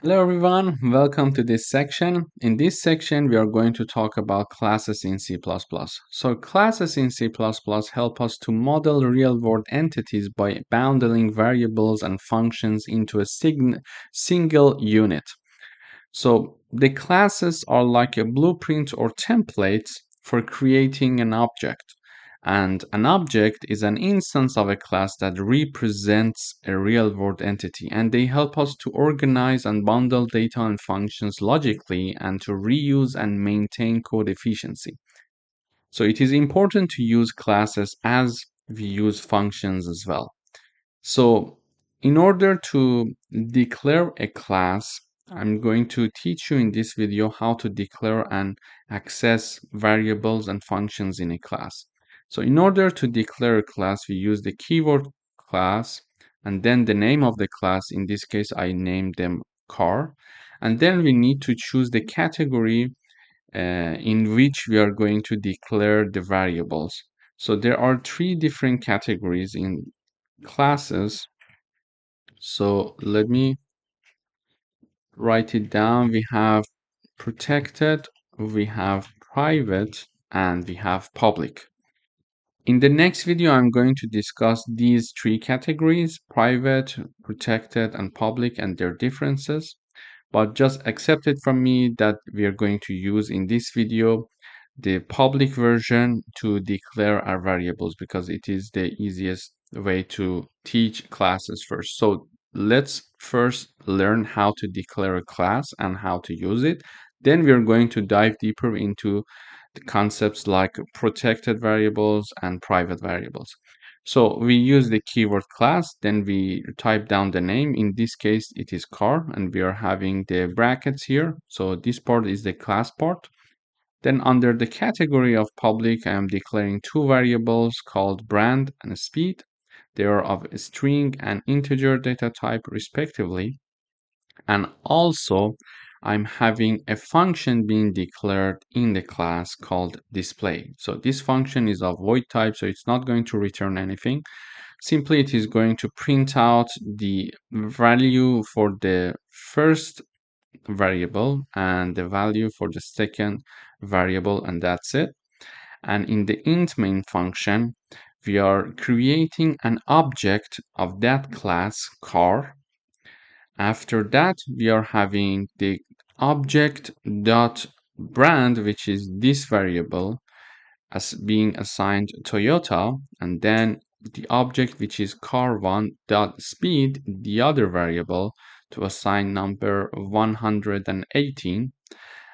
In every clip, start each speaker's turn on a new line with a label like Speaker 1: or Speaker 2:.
Speaker 1: Hello everyone, welcome to this section. In this section, we are going to talk about classes in C++. So classes in C++ help us to model real-world entities by bundling variables and functions into a single unit. So the classes are like a blueprint or template for creating an object. And an object is an instance of a class that represents a real-world entity, and they help us to organize and bundle data and functions logically and to reuse and maintain code efficiency. So it is important to use classes as we use functions as well. So in order to declare a class, I'm going to teach you in this video how to declare and access variables and functions in a class. So in order to declare a class, we use the keyword class and then the name of the class. In this case, I named them car. And then we need to choose the category in which we are going to declare the variables. So there are three different categories in classes. So let me write it down. We have protected, we have private, and we have public. In the next video, I'm going to discuss these three categories, private, protected, and public, and their differences. But just accept it from me that we are going to use in this video the public version to declare our variables because it is the easiest way to teach classes first. So let's first learn how to declare a class and how to use it. Then we are going to dive deeper into the concepts like protected variables and private variables. So we use the keyword class, then we type down the name. In this case, it is car, and we are having the brackets here. So this part is the class part. Then under the category of public, I am declaring two variables called brand and speed. They are of a string and integer data type respectively. And also, I'm having a function being declared in the class called display. So this function is of void type, so it's not going to return anything. Simply, it is going to print out the value for the first variable and the value for the second variable, and that's it. And in the int main function, we are creating an object of that class car. After that, we are having the object dot brand, which is this variable, as being assigned Toyota, and then the object which is car1 dot speed, the other variable, to assign number 118.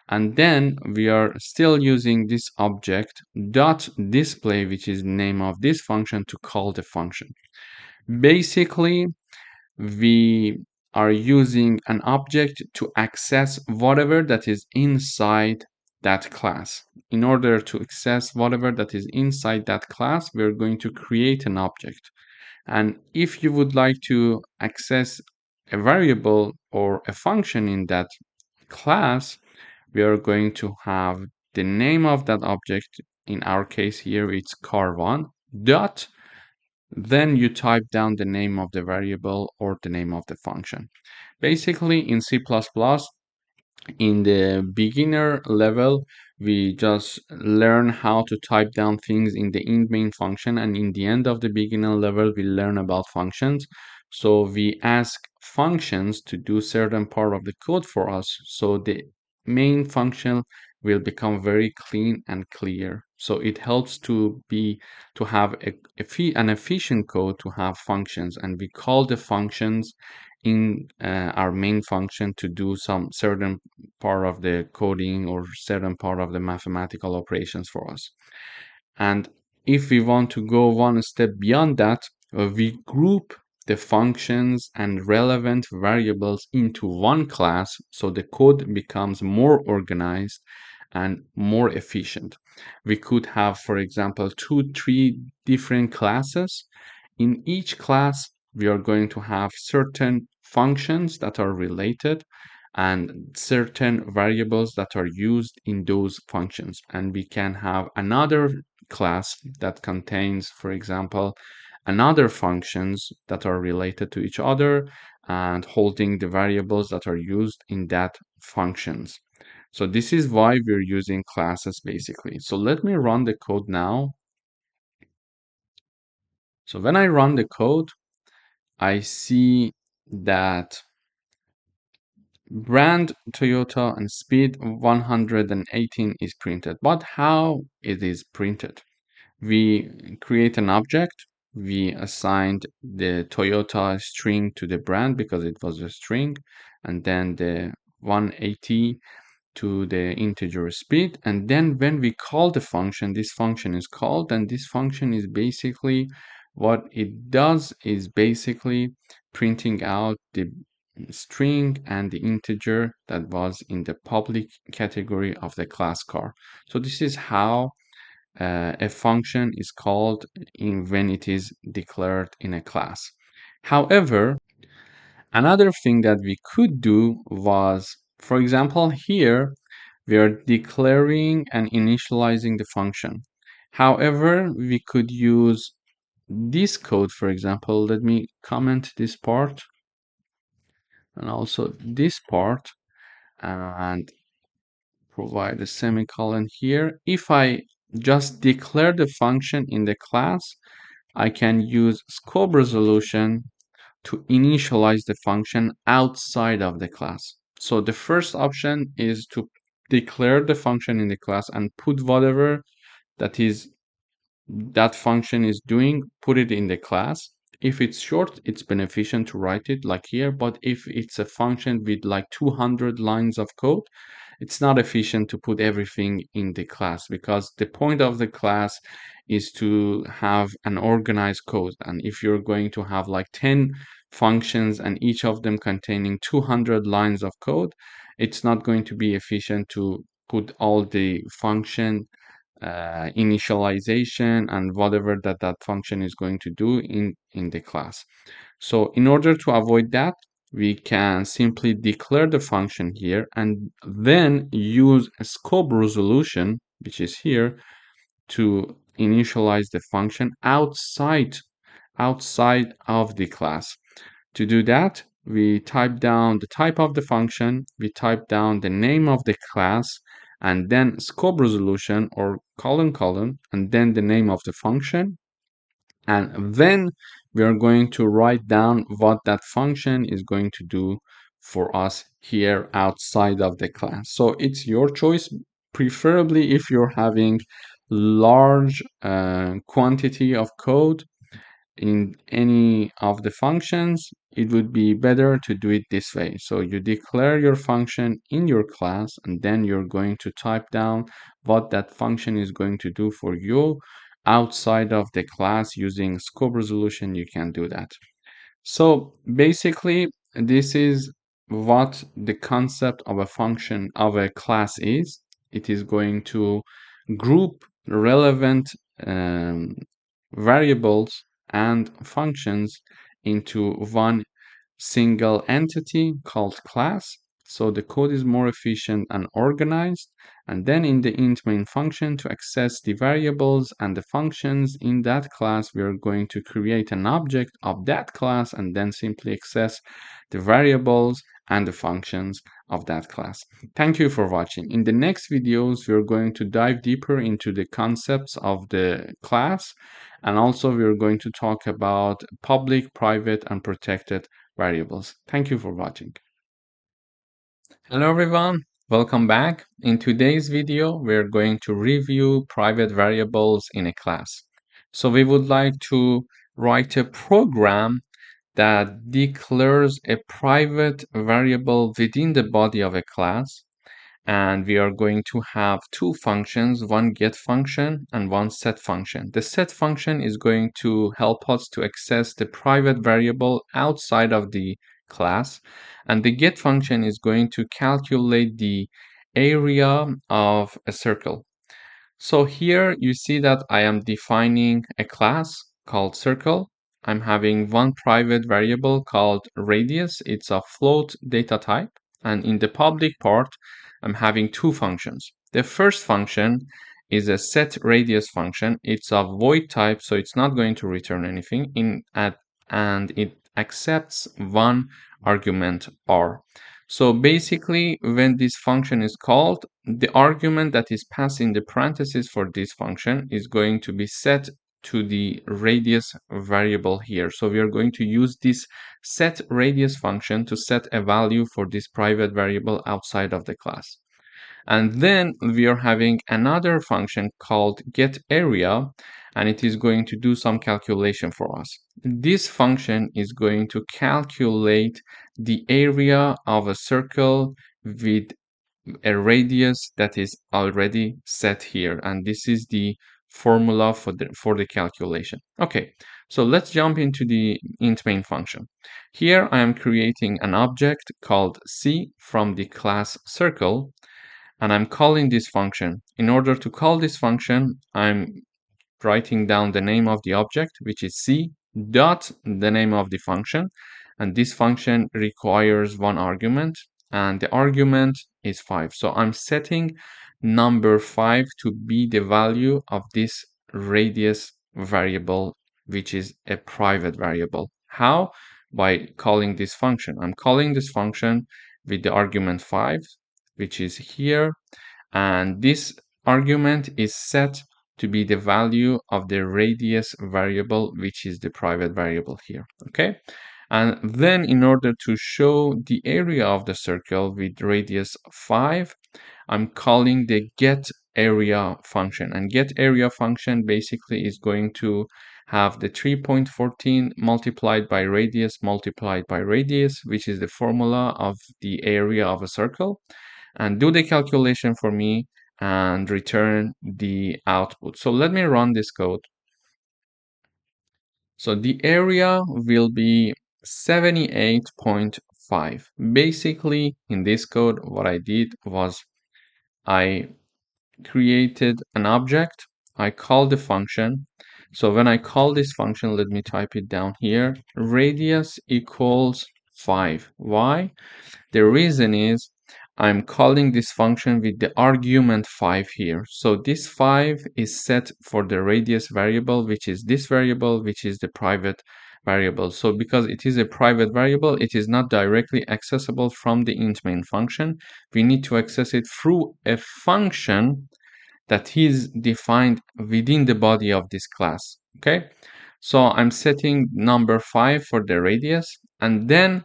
Speaker 1: And then we are still using this object dot display, which is the name of this function, to call the function. Basically, we are using an object to access whatever that is inside that class. In order to access whatever that is inside that class, we're going to create an object. And if you would like to access a variable or a function in that class, we are going to have the name of that object. In our case here, it's car1 dot, then you type down the name of the variable or the name of the function. Basically, in C++, in the beginner level, we just learn how to type down things in the int main function, and in the end of the beginner level, we learn about functions. So we ask functions to do certain part of the code for us. So the main function will become very clean and clear. So it helps to have an efficient code to have functions, and we call the functions in our main function to do some certain part of the coding or certain part of the mathematical operations for us. And if we want to go one step beyond that, we group the functions and relevant variables into one class, so the code becomes more organized and more efficient. We could have, for example, 2-3 different classes. In each class, we are going to have certain functions that are related and certain variables that are used in those functions. And we can have another class that contains, for example, another functions that are related to each other and holding the variables that are used in that functions. So this is why we're using classes basically. So let me run the code now. So when I run the code, I see that brand Toyota and speed 118 is printed. But how it is printed? We create an object. We assigned the Toyota string to the brand because it was a string, and then the 180 to the integer speed. And then when we call the function, this function is called, and this function is basically what it does is basically printing out the string and the integer that was in the public category of the class car. So this is how a function is called when it is declared in a class. However, another thing that we could do was, for example, here we are declaring and initializing the function. However, we could use this code, for example. Let me comment this part and also this part and provide a semicolon here. If I just declare the function in the class, I can use scope resolution to initialize the function outside of the class. So the first option is to declare the function in the class and put whatever that is that function is doing, put it in the class. If it's short, it's beneficial to write it like here, but if it's a function with like 200 lines of code, it's not efficient to put everything in the class, because the point of the class is to have an organized code. And if you're going to have like 10 functions and each of them containing 200 lines of code, it's not going to be efficient to put all the function initialization and whatever that function is going to do in the class. So in order to avoid that, we can simply declare the function here and then use a scope resolution, which is here, to initialize the function outside of the class. To do that, we type down the type of the function, we type down the name of the class, and then scope resolution or colon, and then the name of the function. And then we are going to write down what that function is going to do for us here outside of the class. So it's your choice, preferably if you're having large quantity of code in any of the functions, it would be better to do it this way. So you declare your function in your class, and then you're going to type down what that function is going to do for you outside of the class. Using scope resolution, you can do that. So basically, this is what the concept of a function of a class is. It is going to group relevant variables and functions into one single entity called class. So the code is more efficient and organized. And then in the int main function, to access the variables and the functions in that class, we are going to create an object of that class and then simply access the variables and the functions of that class. Thank you for watching. In the next videos, we're going to dive deeper into the concepts of the class, and also we're going to talk about public, private, and protected variables. Thank you for watching. Hello everyone, welcome back. In today's video, we're going to review private variables in a class. So we would like to write a program that declares a private variable within the body of a class, and we are going to have two functions, one get function and one set function. The set function is going to help us to access the private variable outside of the class, and the get function is going to calculate the area of a circle. So here you see that I am defining a class called circle. I'm having one private variable called radius. It's a float data type. And in the public part, I'm having two functions. The first function is a set radius function. It's a void type, so it's not going to return anything and it accepts one argument r. So basically, when this function is called, the argument that is passed in the parentheses for this function is going to be set to the radius variable here. So we are going to use this set radius function to set a value for this private variable outside of the class. And then we are having another function called getArea, and it is going to do some calculation for us. This function is going to calculate the area of a circle with a radius that is already set here, and this is the formula for the calculation. Okay, so let's jump into the int main function. Here I am creating an object called C from the class circle, and I'm calling this function. In order to call this function, I'm writing down the name of the object, which is C dot the name of the function, and this function requires one argument, and the argument is 5. So I'm setting number 5 to be the value of this radius variable, which is a private variable. How? By calling this function. I'm calling this function with the argument 5, which is here, and this argument is set to be the value of the radius variable, which is the private variable here. Okay, and then in order to show the area of the circle with radius 5, I'm calling the getArea function, and getArea function basically is going to have the 3.14 multiplied by radius, which is the formula of the area of a circle, and do the calculation for me and return the output. So let me run this code. So the area will be 78.5. Basically, in this code, what I did was I created an object, I called the function. So when I call this function, let me type it down here, radius equals 5. Why? The reason is I'm calling this function with the argument 5 here. So this 5 is set for the radius variable, which is this variable, which is the private variable. So because it is a private variable, it is not directly accessible from the int main function. We need to access it through a function that is defined within the body of this class. Okay, so I'm setting number 5 for the radius, and then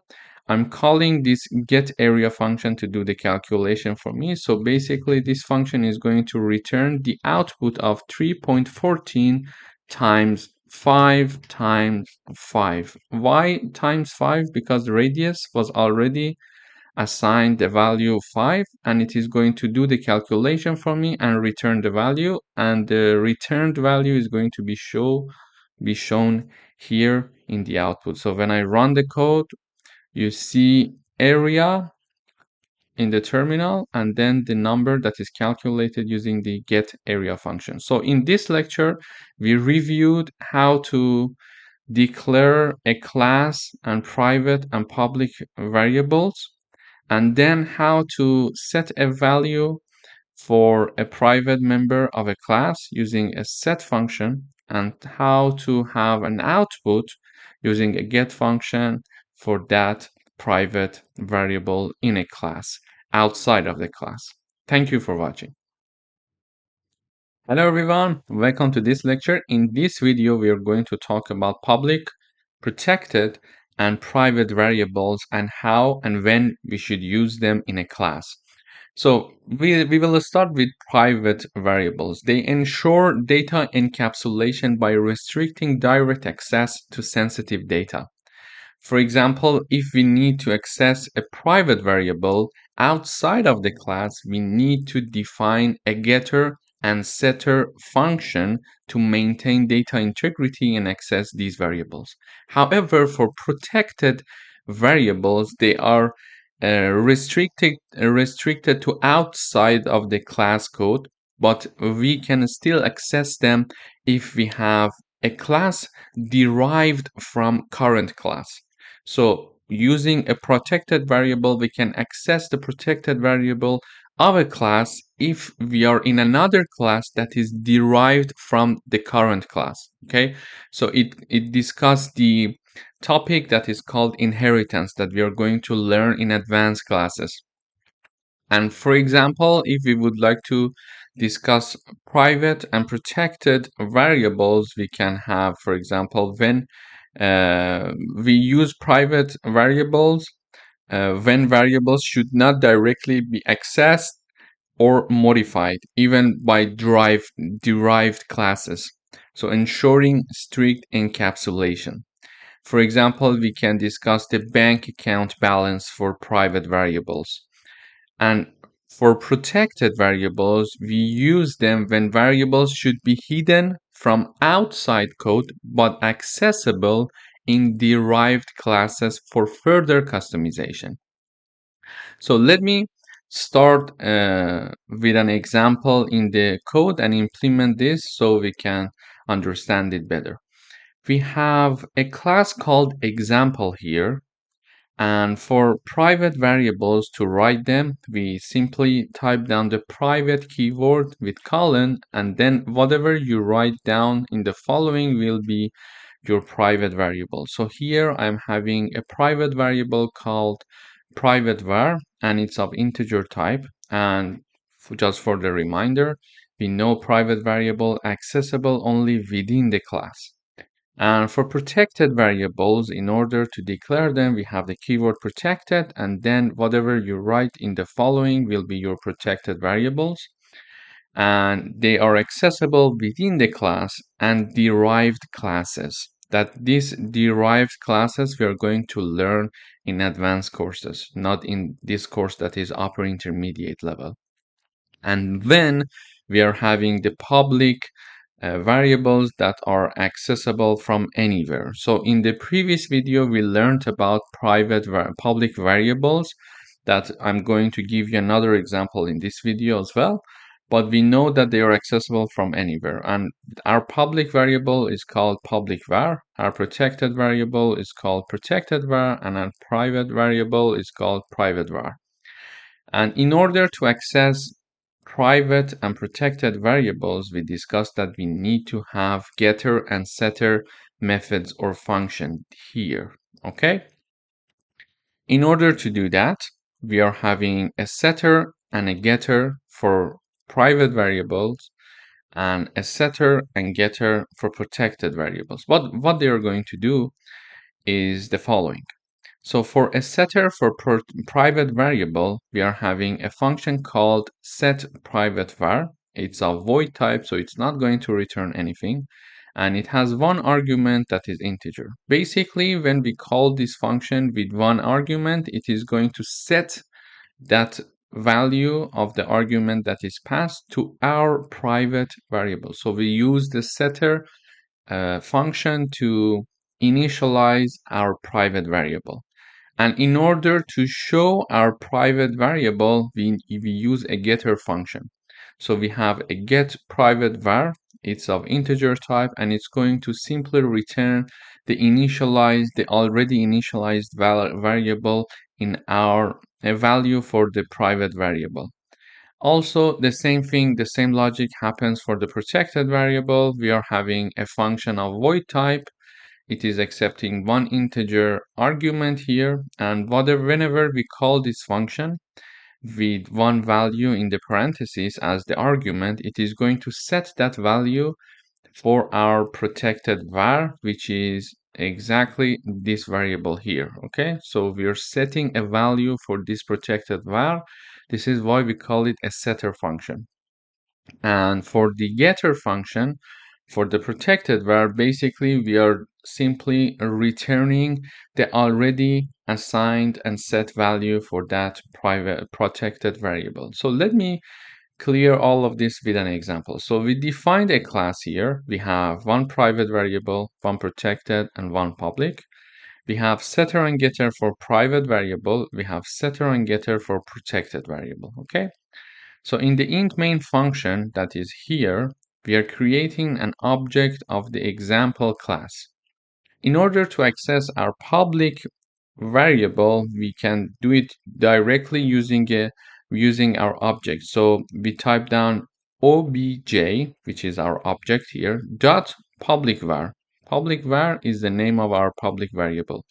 Speaker 1: I'm calling this getArea function to do the calculation for me. So basically this function is going to return the output of 3.14 times 5 times 5. Why times 5? Because the radius was already assigned the value 5, and it is going to do the calculation for me and return the value, and the returned value is going to be shown here in the output. So when I run the code, you see area in the terminal and then the number that is calculated using the getArea function. So in this lecture, we reviewed how to declare a class and private and public variables, and then how to set a value for a private member of a class using a set function, and how to have an output using a get function for that private variable in a class outside of the class. Thank you for watching. Hello everyone, welcome to this lecture. In this video, we are going to talk about public, protected, and private variables and how and when we should use them in a class. So we will start with private variables. They ensure data encapsulation by restricting direct access to sensitive data. For example, if we need to access a private variable outside of the class, we need to define a getter and setter function to maintain data integrity and access these variables. However, for protected variables, they are restricted to outside of the class code, but we can still access them if we have a class derived from current class. So using a protected variable, we can access the protected variable of a class if we are in another class that is derived from the current class. Okay, so it discusses the topic that is called inheritance that we are going to learn in advanced classes. And for example, if we would like to discuss private and protected variables, we can have, for example, when we use private variables, when variables should not directly be accessed or modified, even by derived classes. So ensuring strict encapsulation. For example, we can discuss the bank account balance for private variables. And for protected variables, we use them when variables should be hidden from outside code but accessible in derived classes for further customization. So let me start with an example in the code and implement this so we can understand it better. We have a class called example here. And for private variables to write them, we simply type down the private keyword with colon, and then whatever you write down in the following will be your private variable. So here I'm having a private variable called private var, and it's of integer type. And just for the reminder, we know private variable accessible only within the class. And for protected variables, in order to declare them, we have the keyword protected, and then whatever you write in the following will be your protected variables. And they are accessible within the class and derived classes. That these derived classes we are going to learn in advanced courses, not in this course that is upper intermediate level. And then we are having the public variables that are accessible from anywhere. So in the previous video, we learned about public variables that I'm going to give you another example in this video as well. But we know that they are accessible from anywhere. And our public variable is called public var. Our protected variable is called protected var. And our private variable is called private var. And in order to access private and protected variables, we discussed that we need to have getter and setter methods or function here. Okay? In order to do that, we are having a setter and a getter for private variables and a setter and getter for protected variables. What they are going to do is the following. So for a setter for private variable, we are having a function called setPrivateVar. It's a void type, so it's not going to return anything. And it has one argument that is integer. Basically, when we call this function with one argument, it is going to set that value of the argument that is passed to our private variable. So we use the setter function to initialize our private variable. And in order to show our private variable, we use a getter function. So we have a get private var, it's of integer type, and it's going to simply return the already initialized variable in our value for the private variable. Also, the same thing, the same logic happens for the protected variable. We are having a function of void type. It is accepting one integer argument here, and whenever we call this function with one value in the parentheses as the argument, it is going to set that value for our protected var, which is exactly this variable here. Okay, so we are setting a value for this protected var. This is why we call it a setter function. And for the getter function, for the protected var, basically we are simply returning the already assigned and set value for that private protected variable. So let me clear all of this with an example. So we defined a class here. We have one private variable, one protected, and one public. We have setter and getter for private variable. We have setter and getter for protected variable. Okay. So in the int main function that is here, we are creating an object of the example class. In order to access our public variable, we can do it directly using a using our object. So we type down obj, which is our object here, dot public var. Public var is the name of our public variable.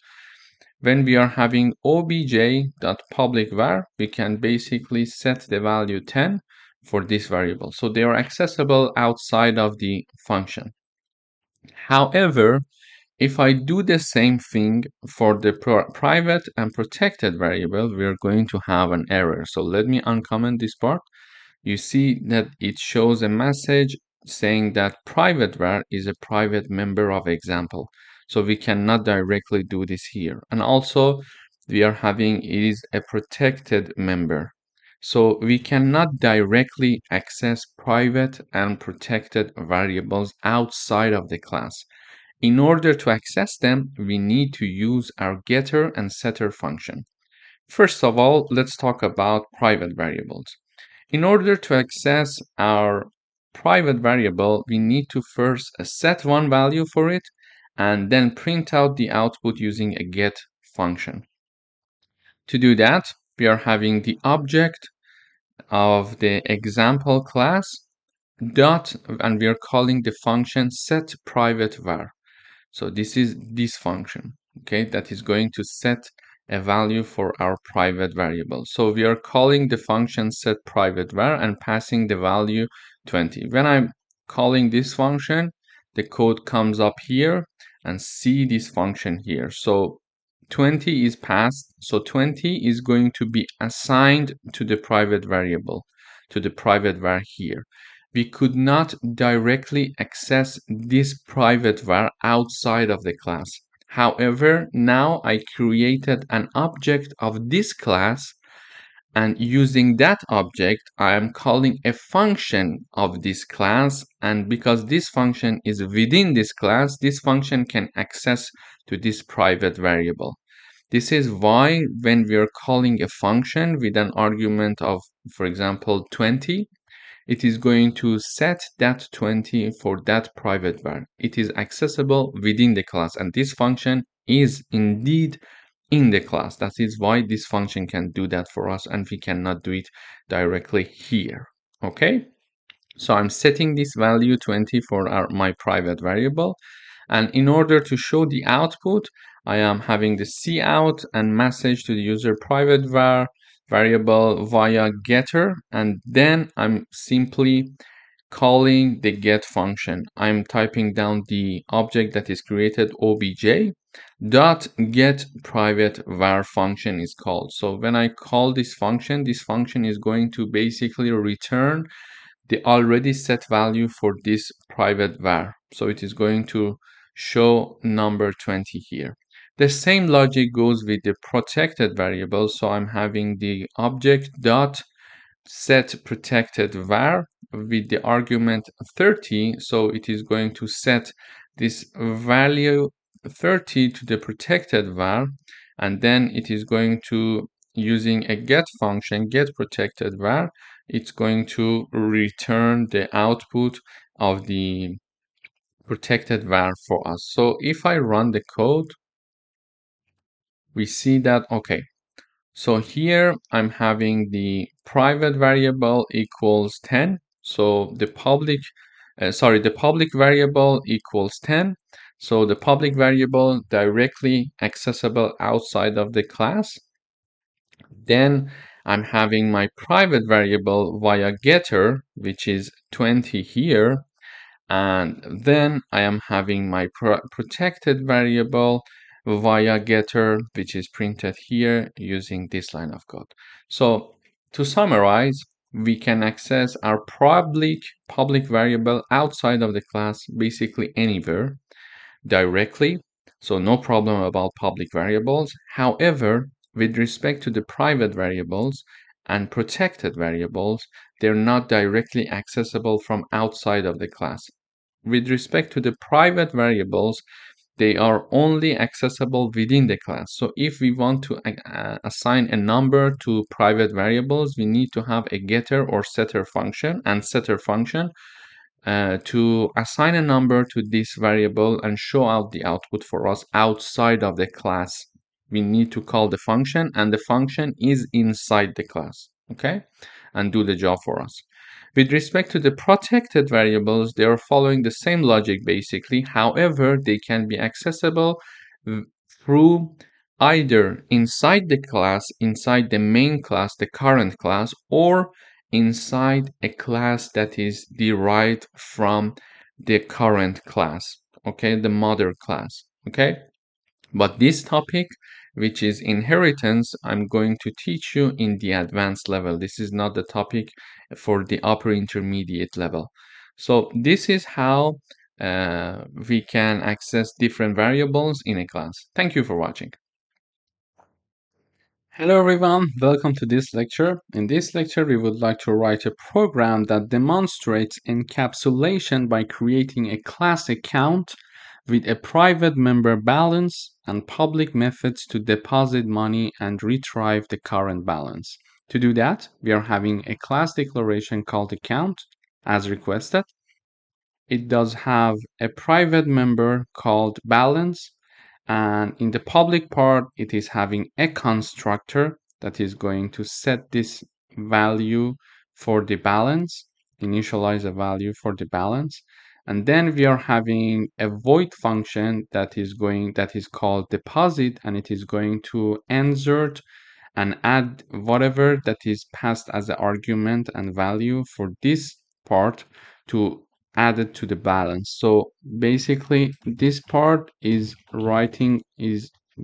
Speaker 1: When we are having obj.public var, we can basically set the value 10 for this variable. So they are accessible outside of the function. However, if I do the same thing for the private and protected variable, we are going to have an error. So let me uncomment this part. You see that it shows a message saying that private var is a private member of example. So we cannot directly do this here. And also we are having it is a protected member. So we cannot directly access private and protected variables outside of the class. In order to access them, we need to use our getter and setter function. First of all, let's talk about private variables. In order to access our private variable, we need to first set one value for it and then print out the output using a get function. To do that, we are having the object of the example class dot, and we are calling the function set private var. So this is this function, okay, that is going to set a value for our private variable. So we are calling the function set private var and passing the value 20. When I'm calling this function, the code comes up here and see this function here. So 20 is passed. So 20 is going to be assigned to the private variable, to the private var here. We could not directly access this private var outside of the class. However, now I created an object of this class, and using that object, I am calling a function of this class, and because this function is within this class, this function can access to this private variable. This is why when we are calling a function with an argument of, for example, 20, it is going to set that 20 for that private var. It is accessible within the class, and this function is indeed in the class. That is why this function can do that for us, and we cannot do it directly here. Okay, so I'm setting this value 20 for my private variable, and in order to show the output, I am having the cout and message to the user private var variable via getter, and then I'm simply calling the get function. I'm typing down the object that is created obj dot get private var function is called. So when I call this function is going to basically return the already set value for this private var. So it is going to show number 20 here. The same logic goes with the protected variable. So I'm having the object dot set protected var with the argument 30. So it is going to set this value 30 to the protected var, and then it is going to, using a get function, get protected var, it's going to return the output of the protected var for us. So if I run the code, we see that, okay, so here I'm having the private variable equals 10. So the public variable equals 10. So the public variable directly accessible outside of the class. Then I'm having my private variable via getter, which is 20 here. And then I am having my protected variable via getter, which is printed here using this line of code. So to summarize, we can access our public variable outside of the class basically anywhere directly. So no problem about public variables. However, with respect to the private variables and protected variables, they're not directly accessible from outside of the class. With respect to the private variables, they are only accessible within the class. So if we want to assign a number to private variables, we need to have a getter or setter function and setter function to assign a number to this variable and show out the output for us outside of the class. We need to call the function, and the function is inside the class. okay, and do the job for us. With respect to the protected variables, they are following the same logic basically. However, they can be accessible through either inside the class, inside the main class, the current class, or inside a class that is derived from the current class, okay, the mother class, okay. But this topic, which is inheritance, I'm going to teach you in the advanced level. This is not the topic for the upper intermediate level. So this is how we can access different variables in a class. Thank you for watching. Hello everyone, welcome to this lecture. In this lecture, we would like to write a program that demonstrates encapsulation by creating a class account with a private member balance and public methods to deposit money and retrieve the current balance. To do that, we are having a class declaration called account as requested. It does have a private member called balance, and in the public part it is having a constructor that is going to set this value for the balance, initialize a value for the balance, and then we are having a void function that is called deposit, and it is going to insert and add whatever that is passed as an argument and value for this part to add it to the balance. So basically this part is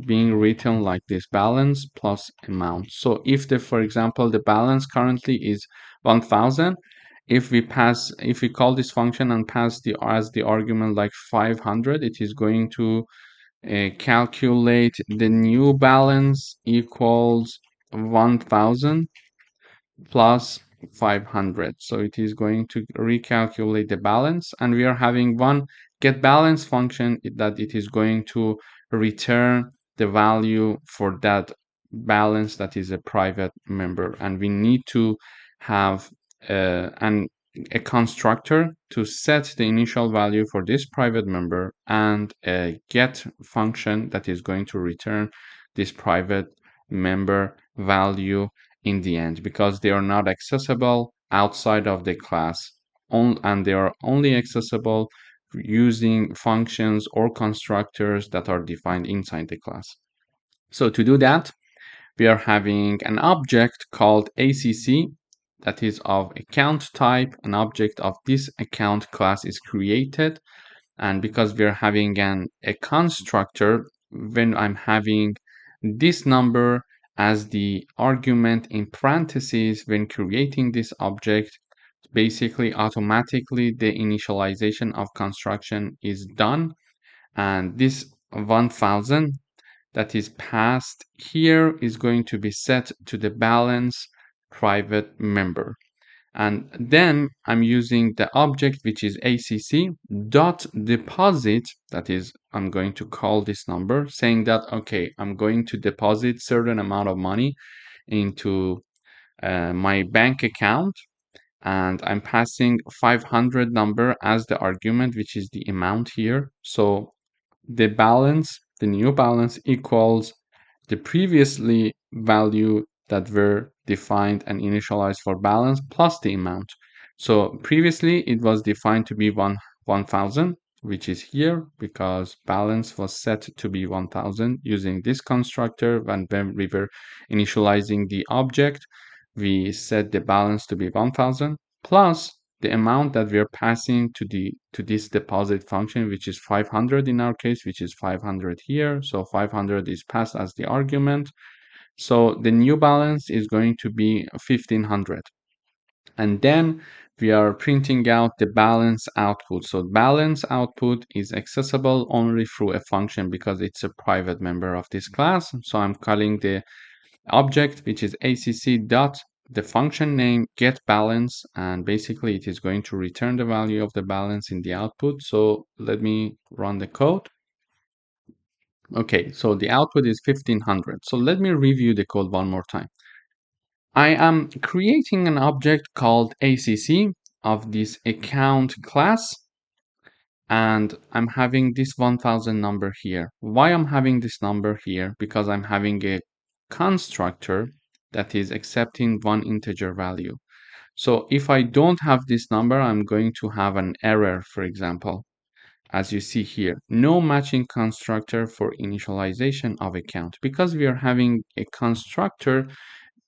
Speaker 1: being written like this: balance plus amount. So if for example the balance currently is 1000, if we call this function and pass as the argument like 500, it is going to calculate the new balance equals 1000 plus 500. So it is going to recalculate the balance, and we are having one get balance function that it is going to return the value for that balance that is a private member, and we need to have a constructor to set the initial value for this private member and a get function that is going to return this private member value in the end, because they are not accessible outside of the class and they are only accessible using functions or constructors that are defined inside the class. So to do that, we are having an object called ACC that is of account type. An object of this account class is created, and because we are having a constructor, when I'm having this number as the argument in parentheses when creating this object, basically automatically the initialization of construction is done, and this 1000 that is passed here is going to be set to the balance private member. And then I'm using the object which is ACC dot deposit, that is I'm going to call this number saying that okay, I'm going to deposit certain amount of money into my bank account, and I'm passing 500 number as the argument, which is the amount here. So the balance, the new balance equals the previously value that were defined and initialized for balance plus the amount. So previously it was defined to be 1000, which is here because balance was set to be 1000 using this constructor. And when we were initializing the object, we set the balance to be 1000 plus the amount that we are passing to this deposit function, which is 500 in our case, which is 500 here. So 500 is passed as the argument. So the new balance is going to be 1500. And then we are printing out the balance output. So balance output is accessible only through a function because it's a private member of this class. So I'm calling the object, which is ACC dot the function name get balance, and basically it is going to return the value of the balance in the output. So let me run the code. Okay, so the output is 1500. So let me review the code one more time. I am creating an object called ACC of this account class, and I'm having this 1000 number here. Why I'm having this number here? Because I'm having a constructor that is accepting one integer value. So if I don't have this number, I'm going to have an error, for example, as you see here, no matching constructor for initialization of a count, because we are having a constructor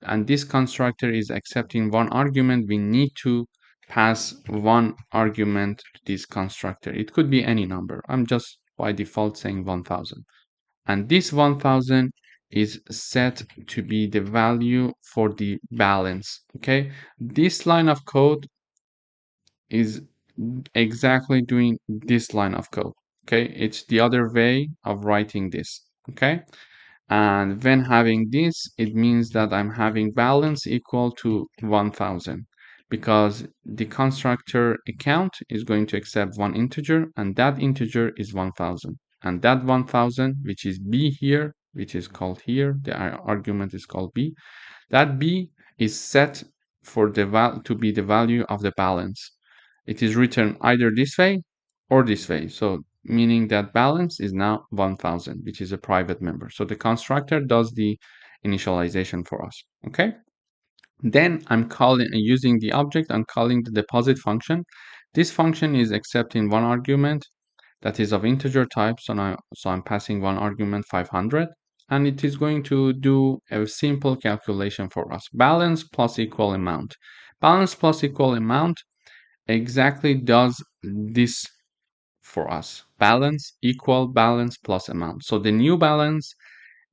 Speaker 1: and this constructor is accepting one argument. We need to pass one argument to this constructor. It could be any number. I'm just by default saying 1000. And this 1000 is set to be the value for the balance. Okay, this line of code is exactly doing this line of code. Okay, it's the other way of writing this. Okay, and when having this, it means that I'm having balance equal to 1000, because the constructor account is going to accept one integer, and that integer is 1000. And that 1000, which is b here, which is called here, the argument is called b, that b is set for the to be the value of the balance. It is written either this way or this way. So meaning that balance is now 1000, which is a private member. So the constructor does the initialization for us. Okay. Then I'm calling, using the object, I'm calling the deposit function. This function is accepting one argument that is of integer type. So I'm passing one argument 500, and it is going to do a simple calculation for us. Balance plus equal amount. Balance plus equal amount exactly does this for us. Balance equal balance plus amount. So the new balance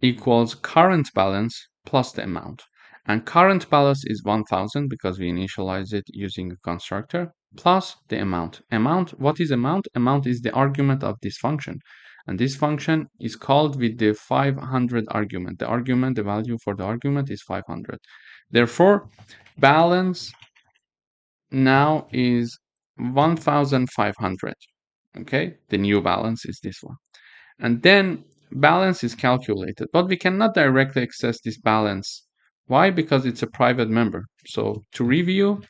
Speaker 1: equals current balance plus the amount. And current balance is 1000 because we initialize it using a constructor, plus the amount. Amount, what is amount? Amount is the argument of this function. And this function is called with the 500 argument. The argument, the value for the argument is 500. Therefore, balance now is 1500. Okay, the new balance is this one. And then balance is calculated, but we cannot directly access this balance. Why? Because it's a private member. So to review,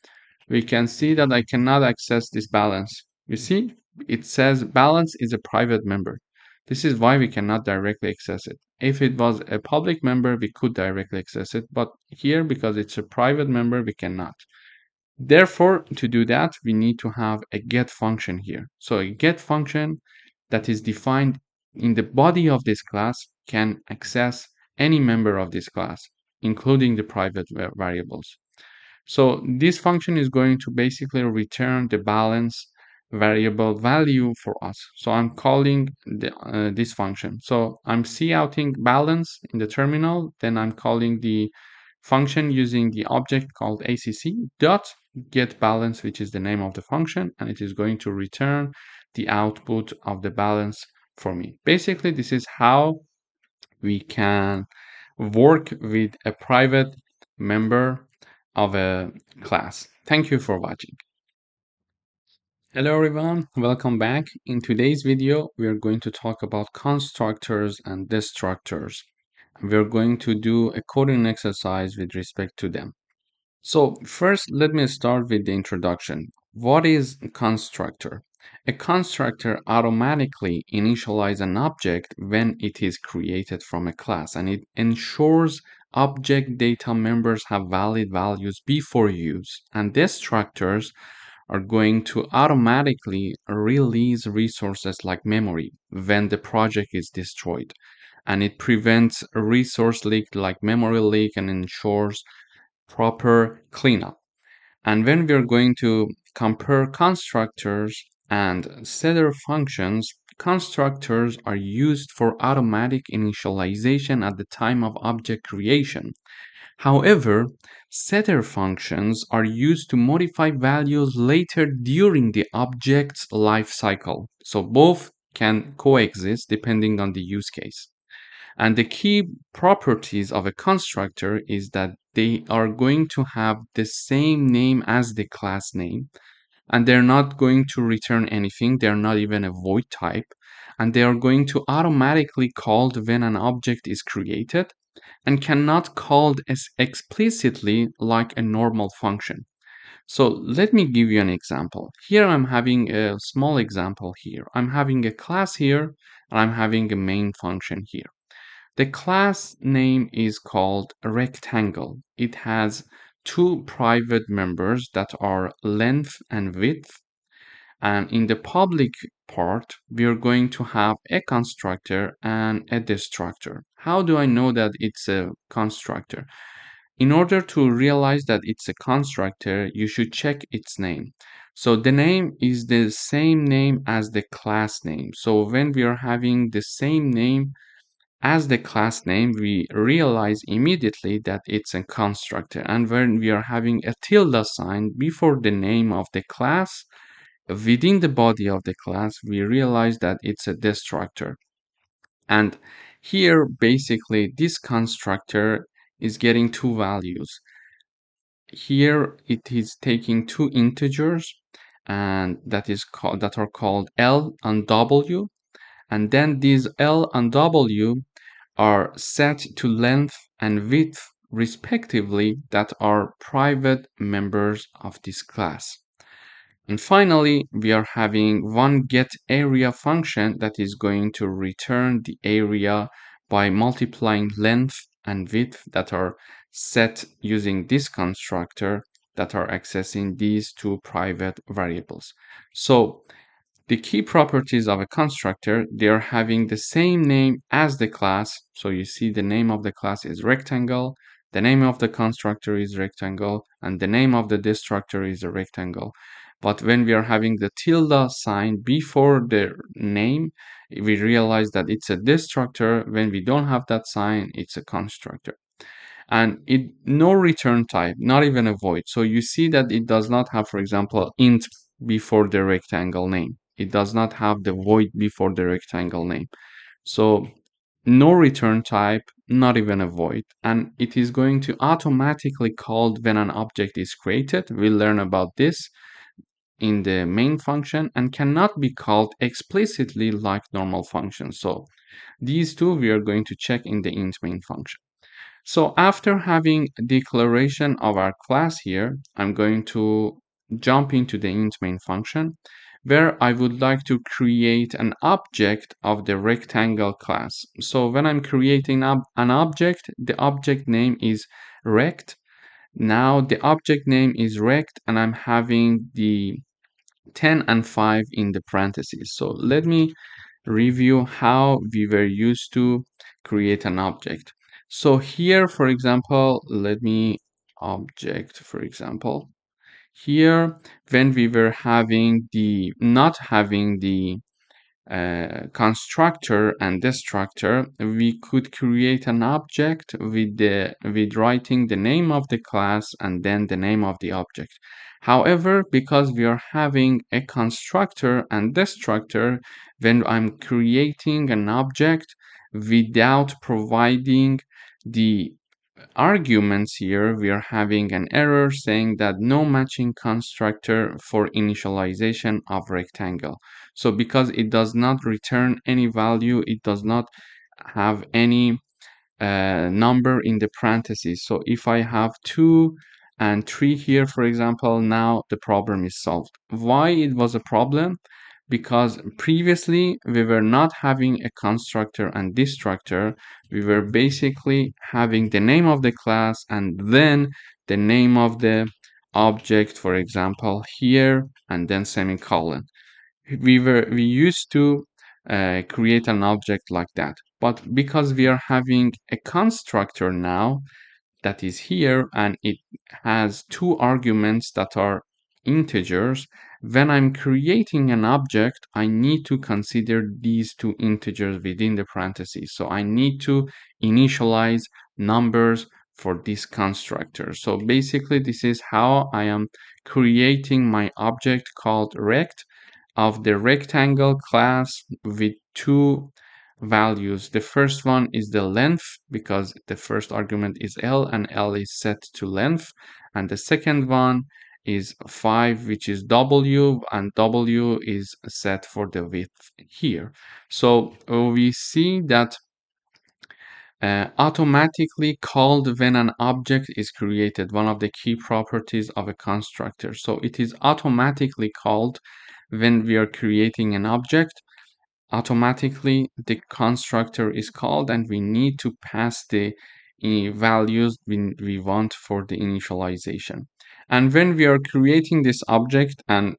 Speaker 1: we can see that I cannot access this balance. You see, it says balance is a private member. This is why we cannot directly access it. If it was a public member, we could directly access it, but here, because it's a private member, we cannot. Therefore, to do that, we need to have a get function here. So a get function that is defined in the body of this class can access any member of this class, including the private variables. So this function is going to basically return the balance variable value for us. So I'm calling this function. So I'm counting balance in the terminal, then I'm calling the function using the object called acc dot get balance, which is the name of the function, and it is going to return the output of the balance for me. Basically, this is how we can work with a private member of a class. Thank you for watching. Hello everyone, welcome back. In today's video, we are going to talk about constructors and destructors. We're going to do a coding exercise with respect to them. So first, let me start with the introduction. What is a constructor? A constructor automatically initializes an object when it is created from a class, and it ensures object data members have valid values before use. And destructors are going to automatically release resources like memory when the project is destroyed. And it prevents a resource leak like memory leak and ensures proper cleanup. And when we're going to compare constructors and setter functions, constructors are used for automatic initialization at the time of object creation. However, setter functions are used to modify values later during the object's life cycle. So both can coexist depending on the use case. And the key properties of a constructor is that they are going to have the same name as the class name, and they're not going to return anything. They're not even a void type, and they are going to automatically called when an object is created and cannot called as explicitly like a normal function. So let me give you an example. Here I'm having a small example here. I'm having a class here, and I'm having a main function here. The class name is called rectangle. It has two private members that are length and width. And in the public part, we are going to have a constructor and a destructor. How do I know that it's a constructor? In order to realize that it's a constructor, you should check its name. So the name is the same name as the class name. So when we are having the same name as the class name, we realize immediately that it's a constructor. And when we are having a tilde sign before the name of the class, within the body of the class, we realize that it's a destructor. And here, basically, this constructor is getting two values. Here, it is taking two integers, and that are called L and W. And then these L and W are set to length and width respectively, that are private members of this class. And finally, we are having one getArea function that is going to return the area by multiplying length and width that are set using this constructor that are accessing these two private variables. So the key properties of a constructor, they are having the same name as the class. So you see the name of the class is rectangle, the name of the constructor is rectangle, and the name of the destructor is a rectangle. But when we are having the tilde sign before the name, we realize that it's a destructor. When we don't have that sign, it's a constructor. And it no return type, not even a void. So you see that it does not have, for example, int before the rectangle name. It does not have the void before the rectangle name. So no return type, not even a void. And it is going to automatically called when an object is created. We'll learn about this in the main function, and cannot be called explicitly like normal functions. So these two we are going to check in the int main function. So after having declaration of our class here, I'm going to jump into the int main function, where I would like to create an object of the rectangle class. So when I'm creating an object, the object name is rect. Now the object name is rect, and I'm having the 10 and 5 in the parentheses. So let me review how we were used to create an object. So here, for example, let me object, for example, here, when we were having not having the constructor and destructor, we could create an object with writing the name of the class and then the name of the object. However, because we are having a constructor and destructor, when I'm creating an object without providing the arguments here, we are having an error saying that no matching constructor for initialization of rectangle. So because it does not return any value, it does not have any number in the parentheses. So if I have 2 and 3 here, for example, now the problem is solved. Why it was a problem? Because previously we were not having a constructor and destructor. We were basically having the name of the class and then the name of the object, for example, here, and then semicolon. We used to create an object like that. But because we are having a constructor now that is here, and it has two arguments that are integers, when I'm creating an object, I need to consider these two integers within the parentheses. So I need to initialize numbers for this constructor. So basically, this is how I am creating my object called rect of the rectangle class with two values. The first one is the length, because the first argument is L and L is set to length. And the second one is 5, which is W, and W is set for the width here. So we see that automatically called when an object is created, one of the key properties of a constructor. So it is automatically called when we are creating an object. automatically the constructor is called and we need to pass the values we want for the initialization. And when we are creating this object and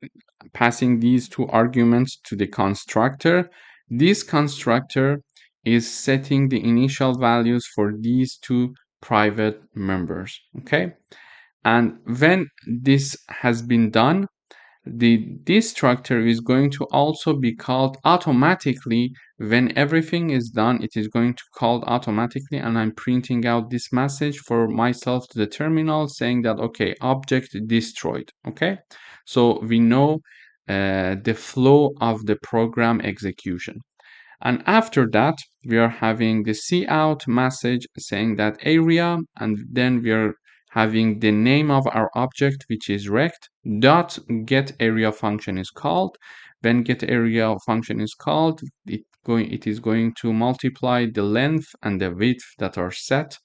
Speaker 1: passing these two arguments to the constructor, this constructor is setting the initial values for these two private members. Okay, and when this has been done, the destructor is going to also be called automatically. When everything is done, it is going to call automatically, and I'm printing out this message for myself to the terminal saying that okay, object destroyed. Okay, so we know the flow of the program execution. And after that, we are having the cout message saying that area, and then we are having the name of our object, which is rect. Dot get area function is called. When get area function is called, it is going to multiply the length and the width that are set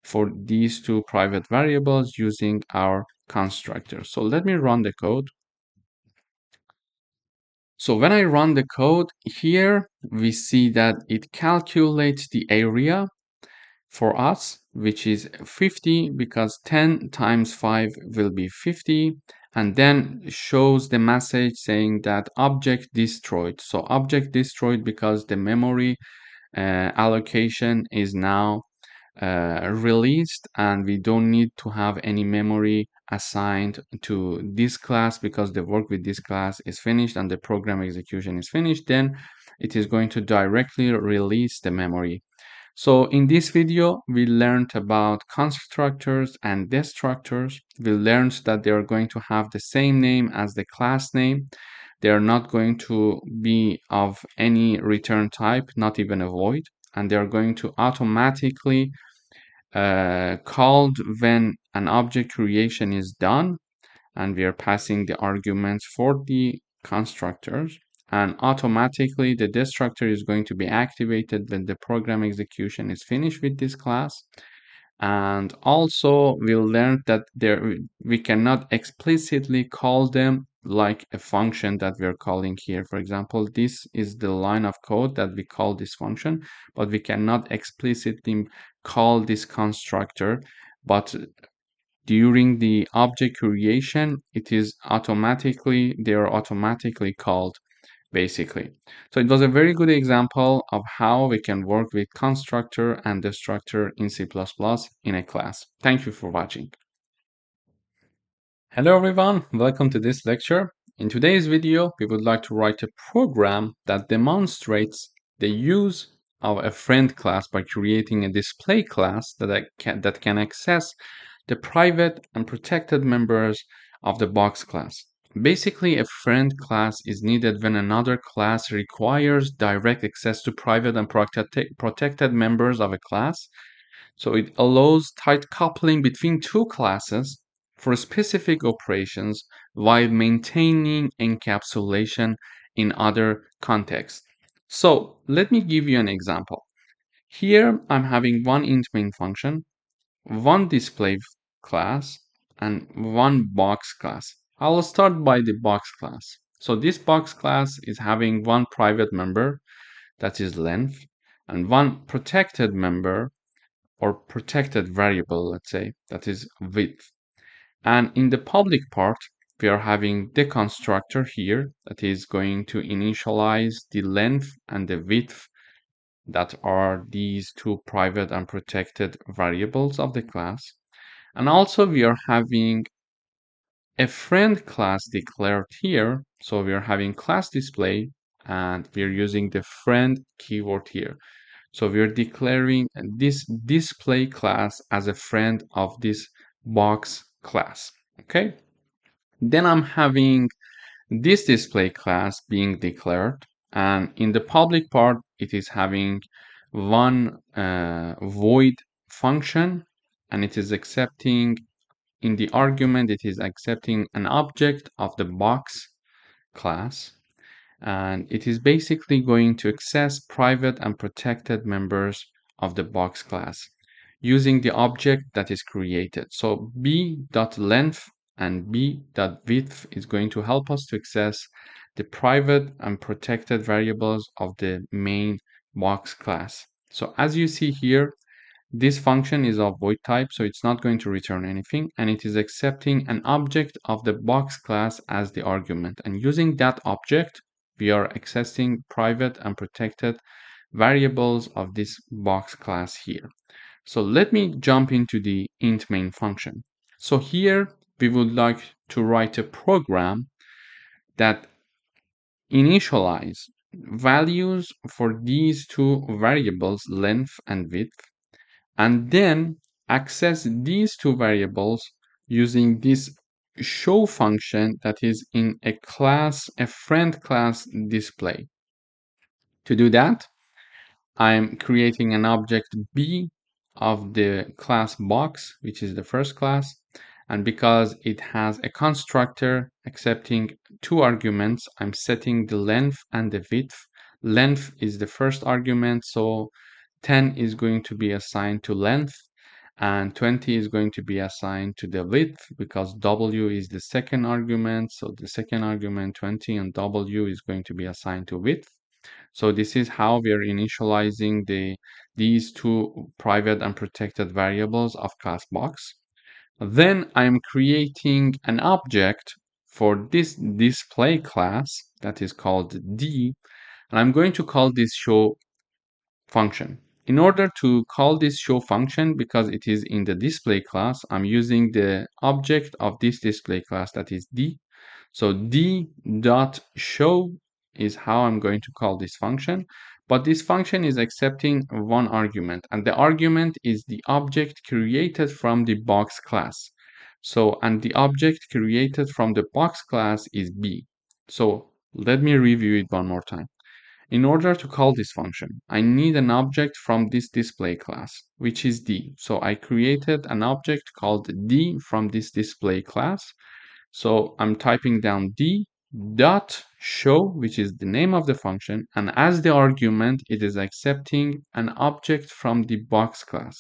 Speaker 1: for these two private variables using our constructor. So let me run the code. So when I run the code here, we see that it calculates the area for us, which is 50 because 10 times 5 will be 50, and then shows the message saying that object destroyed. So object destroyed because the memory allocation is now released and we don't need to have any memory assigned to this class because the work with this class is finished and the program execution is finished. Then it is going to directly release the memory. So in this video, we learned about constructors and destructors. We learned that they are going to have the same name as the class name. They are not going to be of any return type, not even a void, and they are going to automatically called when an object creation is done, and we are passing the arguments for the constructors, and automatically the destructor is going to be activated when the program execution is finished with this class. And also we learned that we cannot explicitly call them like a function that we are calling here. For example, this is the line of code that we call this function, but we cannot explicitly call this constructor. But during the object creation, they are automatically called, basically. So it was a very good example of how we can work with constructor and destructor in C++ in a class. Thank you for watching. Hello everyone, welcome to this lecture. In today's video, we would like to write a program that demonstrates the use of a friend class by creating a display class that can access the private and protected members of the box class. Basically, a friend class is needed when another class requires direct access to private and protected members of a class. So it allows tight coupling between two classes for specific operations while maintaining encapsulation in other contexts. So let me give you an example. Here I'm having one int main function, one display class, and one box class. I'll start by the box class. So this box class is having one private member, that is length, and one protected member or protected variable, let's say, that is width. And in the public part, we are having the constructor here that is going to initialize the length and the width that are these two private and protected variables of the class. And also we are having a friend class declared here. So we are having class display and we're using the friend keyword here. So we're declaring this display class as a friend of this box class. Okay. Then I'm having this display class being declared, and in the public part, it is having one void function, and it is accepting in the argument, it is accepting an object of the box class, and it is basically going to access private and protected members of the box class using the object that is created. So b.length and b.width is going to help us to access the private and protected variables of the main box class. So as you see here, this function is of void type, so it's not going to return anything, and it is accepting an object of the box class as the argument. And using that object, we are accessing private and protected variables of this box class here. So let me jump into the int main function. So here we would like to write a program that initialize values for these two variables, length and width, and then access these two variables using this show function that is in a class, a friend class display. To do that, I'm creating an object B of the class box, which is the first class. And because it has a constructor accepting two arguments, I'm setting the length and the width. Length is the first argument, so 10 is going to be assigned to length, and 20 is going to be assigned to the width because W is the second argument. So the second argument, 20, and W is going to be assigned to width. So this is how we are initializing these two private and protected variables of class box. Then I'm creating an object for this display class that is called D, and I'm going to call this show function. In order to call this show function, because it is in the display class, I'm using the object of this display class that is D. So d.show is how I'm going to call this function, but this function is accepting one argument, and the argument is the object created from the box class. So, and the object created from the box class is B. So let me review it one more time. In order to call this function, I need an object from this display class, which is D. So I created an object called D from this display class. So I'm typing down D dot show, which is the name of the function, and as the argument, it is accepting an object from the box class.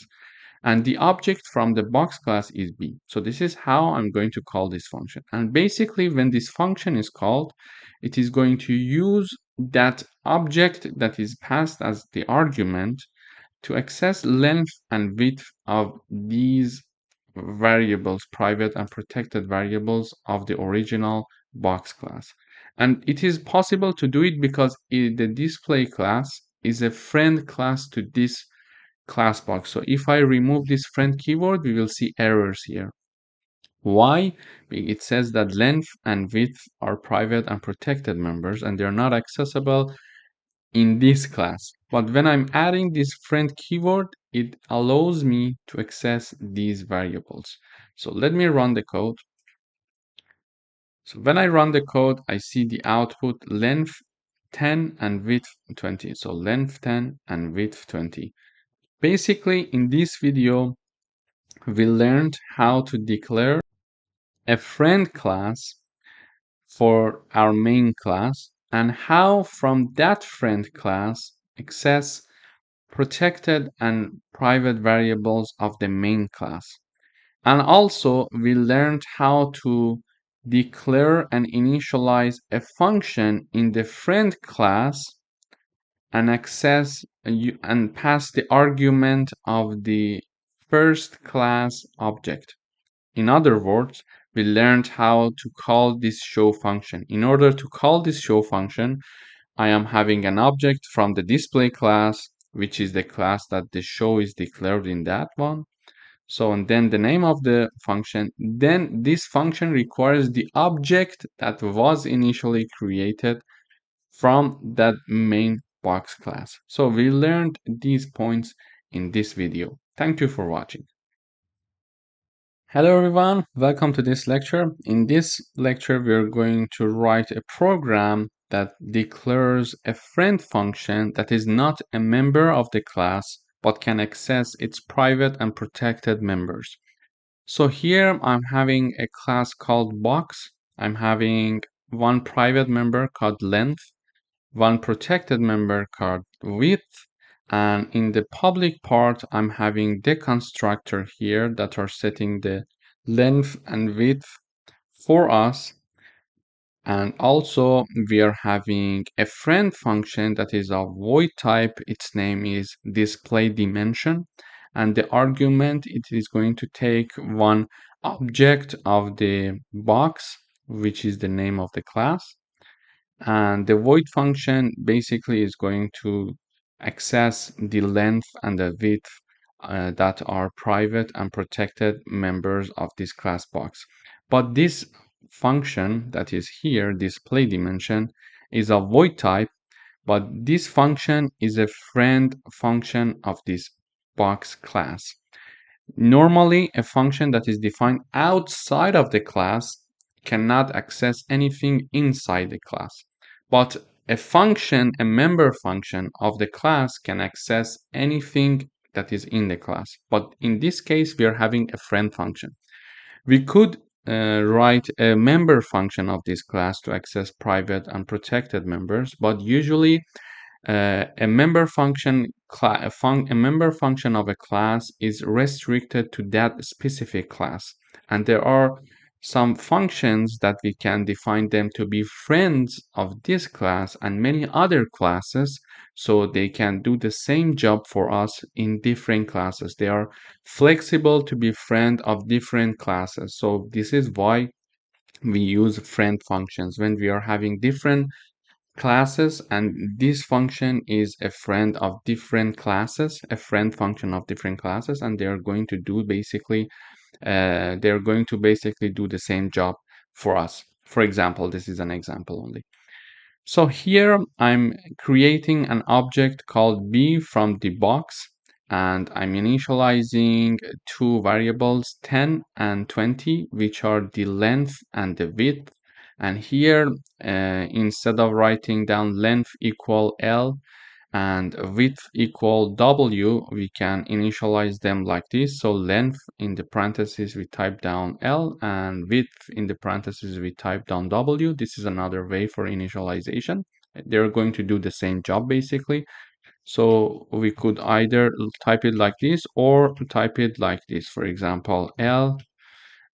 Speaker 1: And the object from the box class is B. So this is how I'm going to call this function. And basically, when this function is called, it is going to use that object that is passed as the argument to access length and width of these variables, private and protected variables of the original box class. And it is possible to do it because the display class is a friend class to this class box. So if I remove this friend keyword, we will see errors here. Why? It says that length and width are private and protected members, and they're not accessible in this class. But when I'm adding this friend keyword, it allows me to access these variables. So let me run the code. So when I run the code, I see the output length 10 and width 20. So length 10 and width 20. Basically, in this video, we learned how to declare a friend class for our main class and how from that friend class access protected and private variables of the main class. And also we learned how to declare and initialize a function in the friend class and access and pass the argument of the first class object. In other words, we learned how to call this show function. In order to call this show function, I am having an object from the display class, which is the class that the show is declared in that one. So, and then the name of the function, then this function requires the object that was initially created from that main box class. So we learned these points in this video. Thank you for watching. Hello everyone, welcome to this lecture. In this lecture, we're going to write a program that declares a friend function that is not a member of the class, but can access its private and protected members. So here I'm having a class called box. I'm having one private member called length, one protected member called width, and in the public part, I'm having the constructor here that are setting the length and width for us. And also we are having a friend function that is of void type. Its name is display dimension, and the argument, it is going to take one object of the box, which is the name of the class. And the void function basically is going to access the length and the width that are private and protected members of this class box. But this function that is here, display dimension, is a void type, but this function is a friend function of this box class. Normally, a function that is defined outside of the class cannot access anything inside the class. But a member function of the class can access anything that is in the class. But in this case, we are having a friend function. We could write a member function of this class to access private and protected members, but usually a member function a member function of a class is restricted to that specific class, and there are some functions that we can define them to be friends of this class and many other classes, so they can do the same job for us in different classes. They are flexible to be friend of different classes. So this is why we use friend functions when we are having different classes, and this function is a friend of different classes, a friend function of different classes, and they're going to basically do the same job for us. For example, this is an example only. So here I'm creating an object called b from the box, and I'm initializing two variables, 10 and 20, which are the length and the width. And here, instead of writing down length equal L and width equal W, we can initialize them like this. So length in the parentheses, we type down L, and width in the parentheses, we type down W. This is another way for initialization. They're going to do the same job basically. So we could either type it like this or type it like this. For example, L,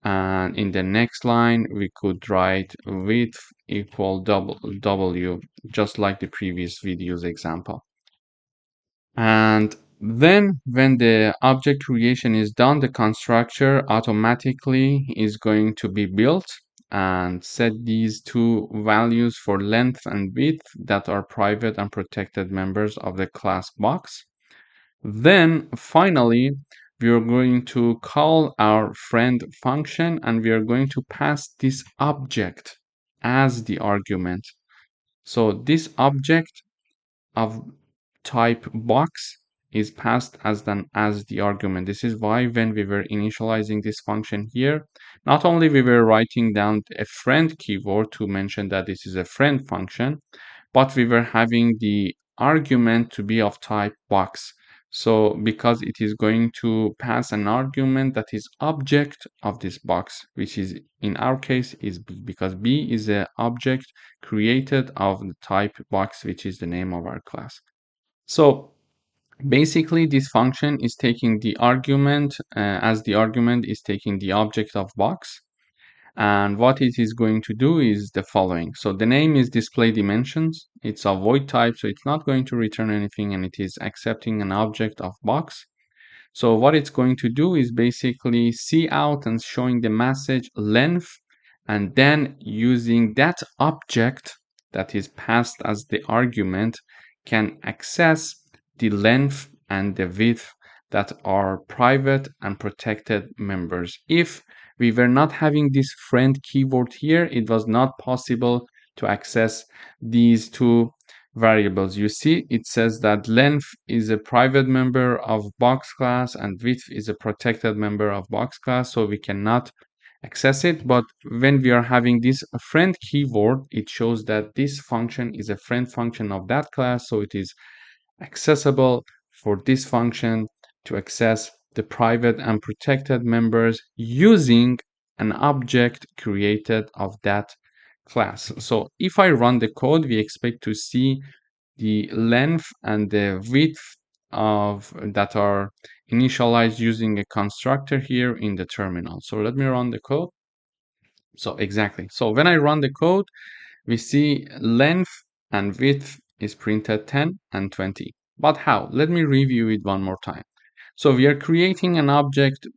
Speaker 1: and in the next line we could write width equal W, just like the previous video's example. And then when the object creation is done, the constructor automatically is going to be built and set these two values for length and width that are private and protected members of the class box. Then finally, we are going to call our friend function, and we are going to pass this object as the argument. So this object of type box is passed as the argument. This is why when we were initializing this function here, not only we were writing down a friend keyword to mention that this is a friend function, but we were having the argument to be of type box. So because it is going to pass an argument that is object of this box, which is in our case is b, because b is an object created of the type box, which is the name of our class. So basically this function is taking the argument as the argument is taking the object of box, and what it is going to do is the following. So the name is display dimensions. It's a void type, so it's not going to return anything, and it is accepting an object of box. So what it's going to do is basically see out and showing the message length, and then using that object that is passed as the argument can access the length and the width that are private and protected members. If we were not having this friend keyword here, it was not possible to access these two variables. You see, it says that length is a private member of box class and width is a protected member of box class, so we cannot access it. But when we are having this friend keyword, it shows that this function is a friend function of that class, so it is accessible for this function to access the private and protected members using an object created of that class. So if I run the code, we expect to see the length and the width of that are initialized using a constructor here in the terminal. So let me run the code. So exactly. So when I run the code, we see length and width is printed 10 and 20. But how? Let me review it one more time. So we are creating an object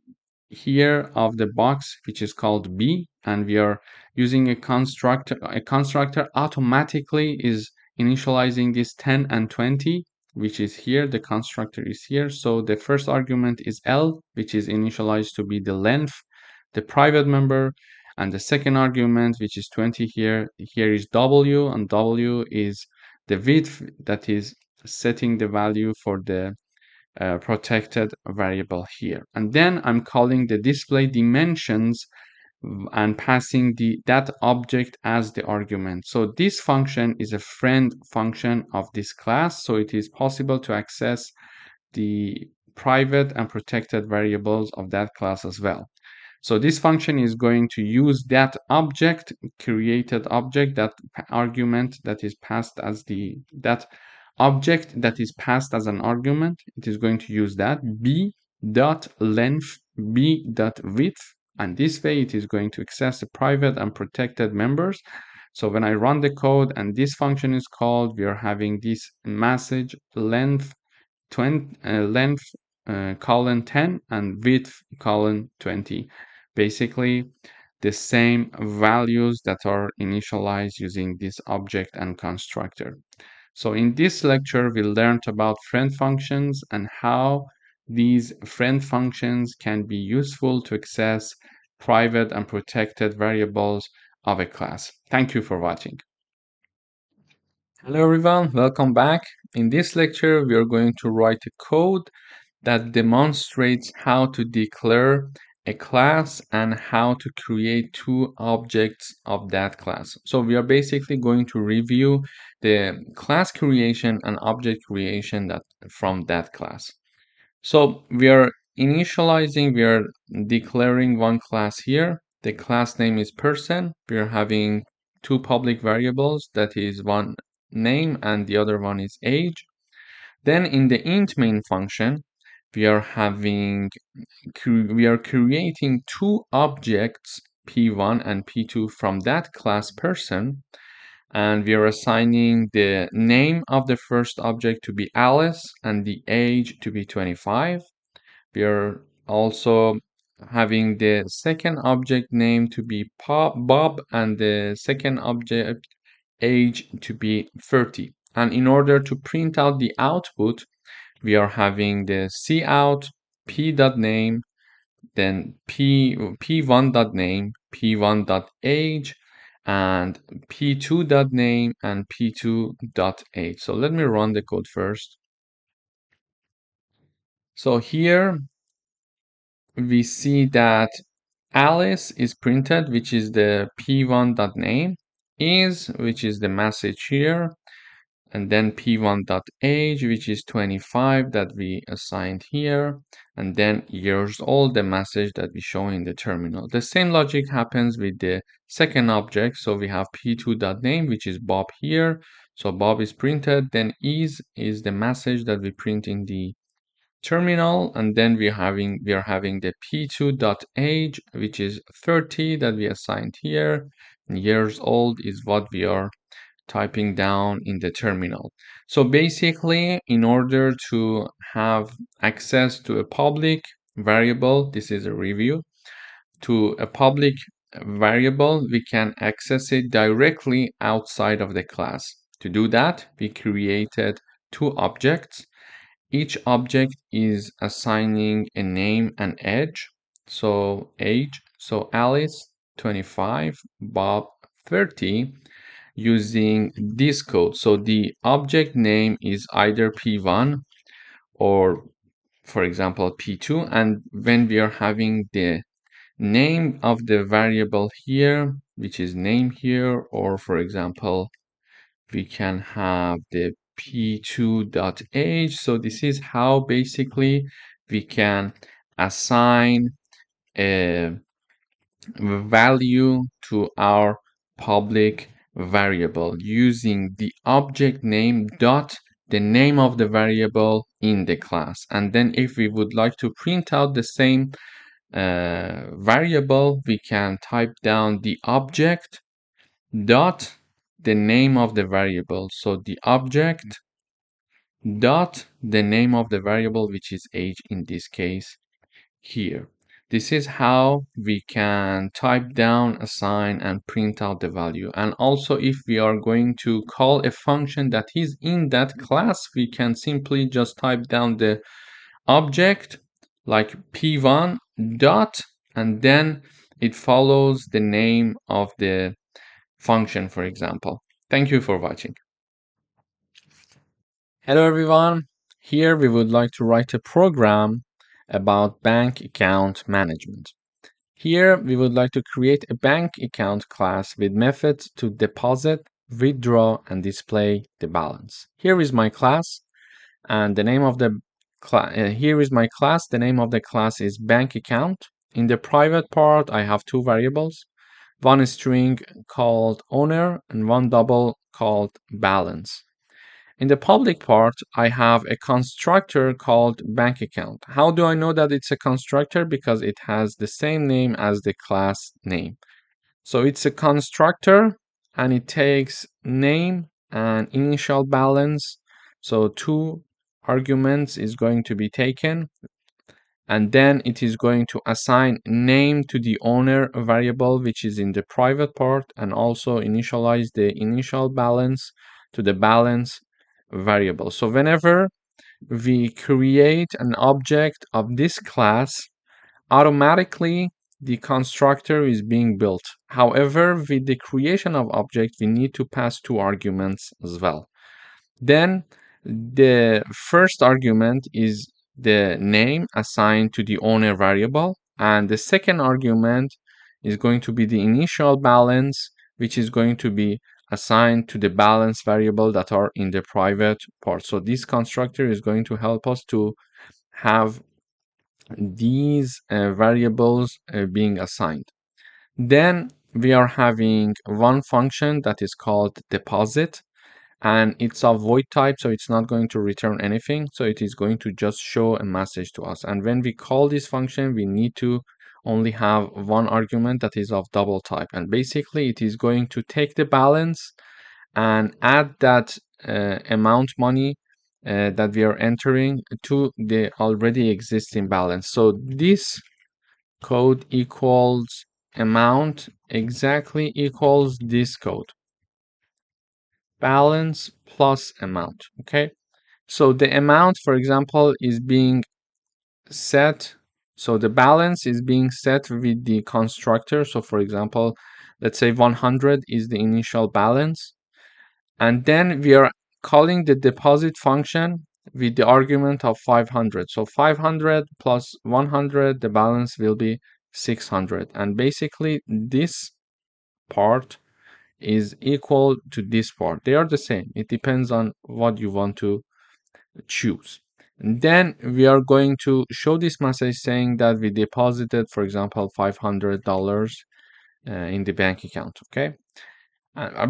Speaker 1: here of the box, which is called B, and we are using a constructor. A constructor automatically is initializing this 10 and 20, which is here. The constructor is here. So the first argument is L, which is initialized to be the length, the private member, and the second argument, which is 20 here is W, and W is the width that is setting the value for the protected variable here. And then I'm calling the display dimensions and passing that object as the argument. So this function is a friend function of this class, so it is possible to access the private and protected variables of that class as well. So this function is going to use that object, created object, that argument that is passed as that object that is passed as an argument. It is going to use that b dot length, b dot width, and this way it is going to access the private and protected members. So when I run the code and this function is called, we are having this message length 20, length colon 10 and width colon 20. Basically, the same values that are initialized using this object and constructor. So in this lecture, we learned about friend functions and how these friend functions can be useful to access private and protected variables of a class. Thank you for watching. Hello everyone, welcome back. In this lecture, we are going to write a code that demonstrates how to declare a class and how to create two objects of that class. So we are basically going to review the class creation and object creation from that class. So we are declaring one class here. The class name is person. We are having two public variables, that is one name and the other one is age. Then in the int main function, we are creating two objects, p1 and p2, from that class person, and we are assigning the name of the first object to be Alice and the age to be 25. We are also having the second object name to be Bob and the second object age to be 30. And in order to print out the output, we are having the cout p.name, then p1.name, p1.age, and p2.name and p2.age. So let me run the code first. So here we see that Alice is printed, which is the p1.name, which is the message here, and then p1.age, which is 25 that we assigned here, and then years old, the message that we show in the terminal. The same logic happens with the second object. So we have p2.name, which is Bob here. So Bob is printed, then is the message that we print in the terminal, and then we are having the p2.age, which is 30 that we assigned here, and years old is what we are typing down in the terminal. So basically, in order to have access to a public variable, this is a review, to a public variable, we can access it directly outside of the class. To do that, we created two objects. Each object is assigning a name and age. So age, so Alice 25, Bob 30, using this code. So the object name is either p1 or, for example, p2. And when we are having the name of the variable here, which is name here, or for example, we can have the p2.age. So this is how basically we can assign a value to our public variable using the object name dot the name of the variable in the class. And then if we would like to print out the same variable, we can type down the object dot the name of the variable. So the object dot the name of the variable, which is age in this case here. This is how we can type down, assign, and print out the value. And also, if we are going to call a function that is in that class, we can simply just type down the object like p1 dot, and then it follows the name of the function, for example. Thank you for watching. Hello everyone. Here we would like to write a program about bank account management. Here we would like to create a bank account class with methods to deposit, withdraw, and display the balance. Here is my class, and the name of the here is my class. The name of the class is bank account. In the private part, I have two variables, one string called owner and one double called balance. In the public part, I have a constructor called bank account. How do I know that it's a constructor? Because it has the same name as the class name. So it's a constructor and it takes name and initial balance. So two arguments is going to be taken, and then it is going to assign name to the owner variable, which is in the private part, and also initialize the initial balance to the balance variable. So whenever we create an object of this class, automatically the constructor is being built. However, with the creation of object, we need to pass two arguments as well. Then the first argument is the name assigned to the owner variable, and the second argument is going to be the initial balance, which is going to be assigned to the balance variable that are in the private part. So this constructor is going to help us to have these variables being assigned. Then we are having one function that is called deposit, and it's a void type, so it's not going to return anything. So it is going to just show a message to us. And when we call this function, we need to only have one argument that is of double type. And basically, it is going to take the balance and add that amount money that we are entering to the already existing balance. So this code equals amount exactly equals this code, balance plus amount. Okay, so the amount, for example, is being set, so the balance is being set with the constructor. So for example, let's say 100 is the initial balance, and then we are calling the deposit function with the argument of 500. So 500 plus 100, the balance will be 600, and basically this part is equal to this part. They are the same. It depends on what you want to choose. And then we are going to show this message saying that we deposited, for example, $500 in the bank account. Okay,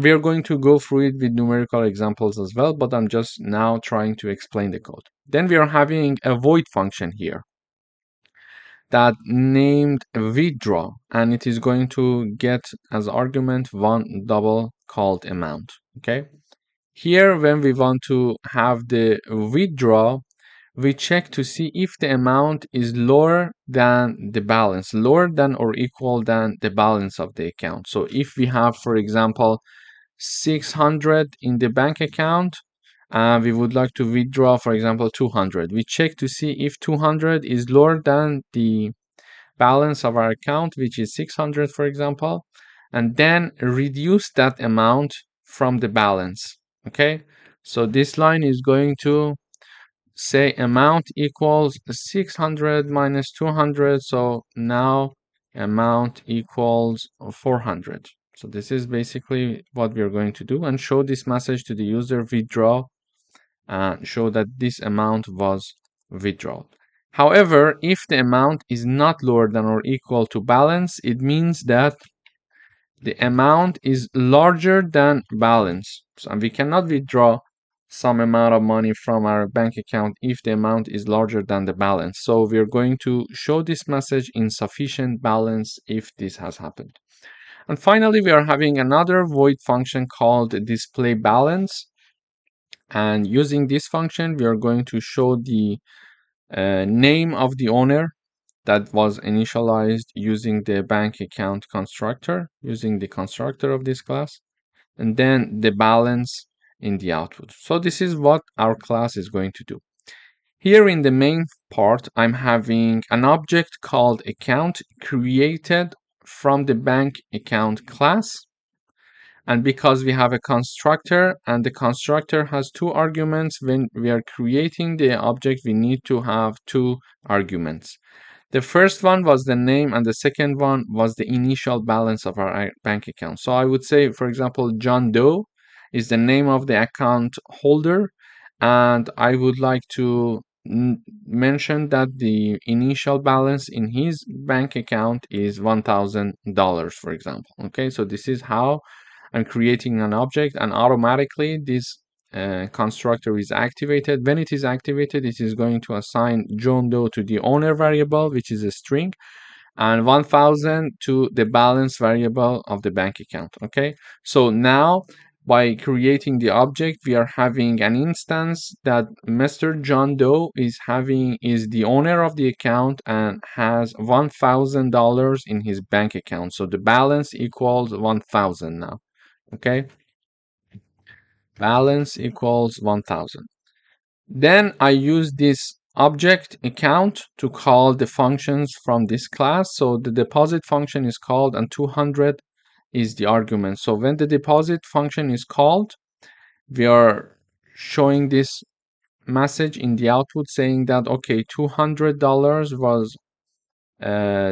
Speaker 1: we are going to go through it with numerical examples as well, but I'm just now trying to explain the code. Then we are having a void function here that named withdraw, and it is going to get as argument one double called amount. Okay, here when we want to have the withdraw, we check to see if the amount is lower than the balance, lower than or equal than the balance of the account. So if we have, for example, 600 in the bank account, we would like to withdraw, for example, 200. We check to see if 200 is lower than the balance of our account, which is 600, for example, and then reduce that amount from the balance. Okay, so this line is going to say amount equals 600 minus 200. So now amount equals 400. So this is basically what we are going to do, and show this message to the user withdraw and show that this amount was withdrawn. However, if the amount is not lower than or equal to balance, it means that the amount is larger than balance. So we cannot withdraw some amount of money from our bank account if the amount is larger than the balance. So we're going to show this message insufficient balance if this has happened. And finally, we are having another void function called display balance. And using this function, we are going to show the name of the owner that was initialized using the bank account constructor, using the constructor of this class, and then the balance in the output. So this is what our class is going to do. Here in the main part, I'm having an object called account created from the bank account class. And because we have a constructor and the constructor has two arguments, when we are creating the object, we need to have two arguments. The first one was the name and the second one was the initial balance of our bank account. So I would say, for example, John Doe is the name of the account holder, and I would like to mention that the initial balance in his bank account is $1,000, for example. Okay, so this is how I'm creating an object, and automatically this constructor is activated. When it is activated, it is going to assign John Doe to the owner variable, which is a string, and 1000 to the balance variable of the bank account. Okay, so now by creating the object, we are having an instance that Mr. John Doe is the owner of the account and has $1,000 in his bank account. So the balance equals 1000 now. Okay, balance equals 1000. Then I use this object account to call the functions from this class. So the deposit function is called and 200 is the argument. So when the deposit function is called, we are showing this message in the output saying that, okay, $200 was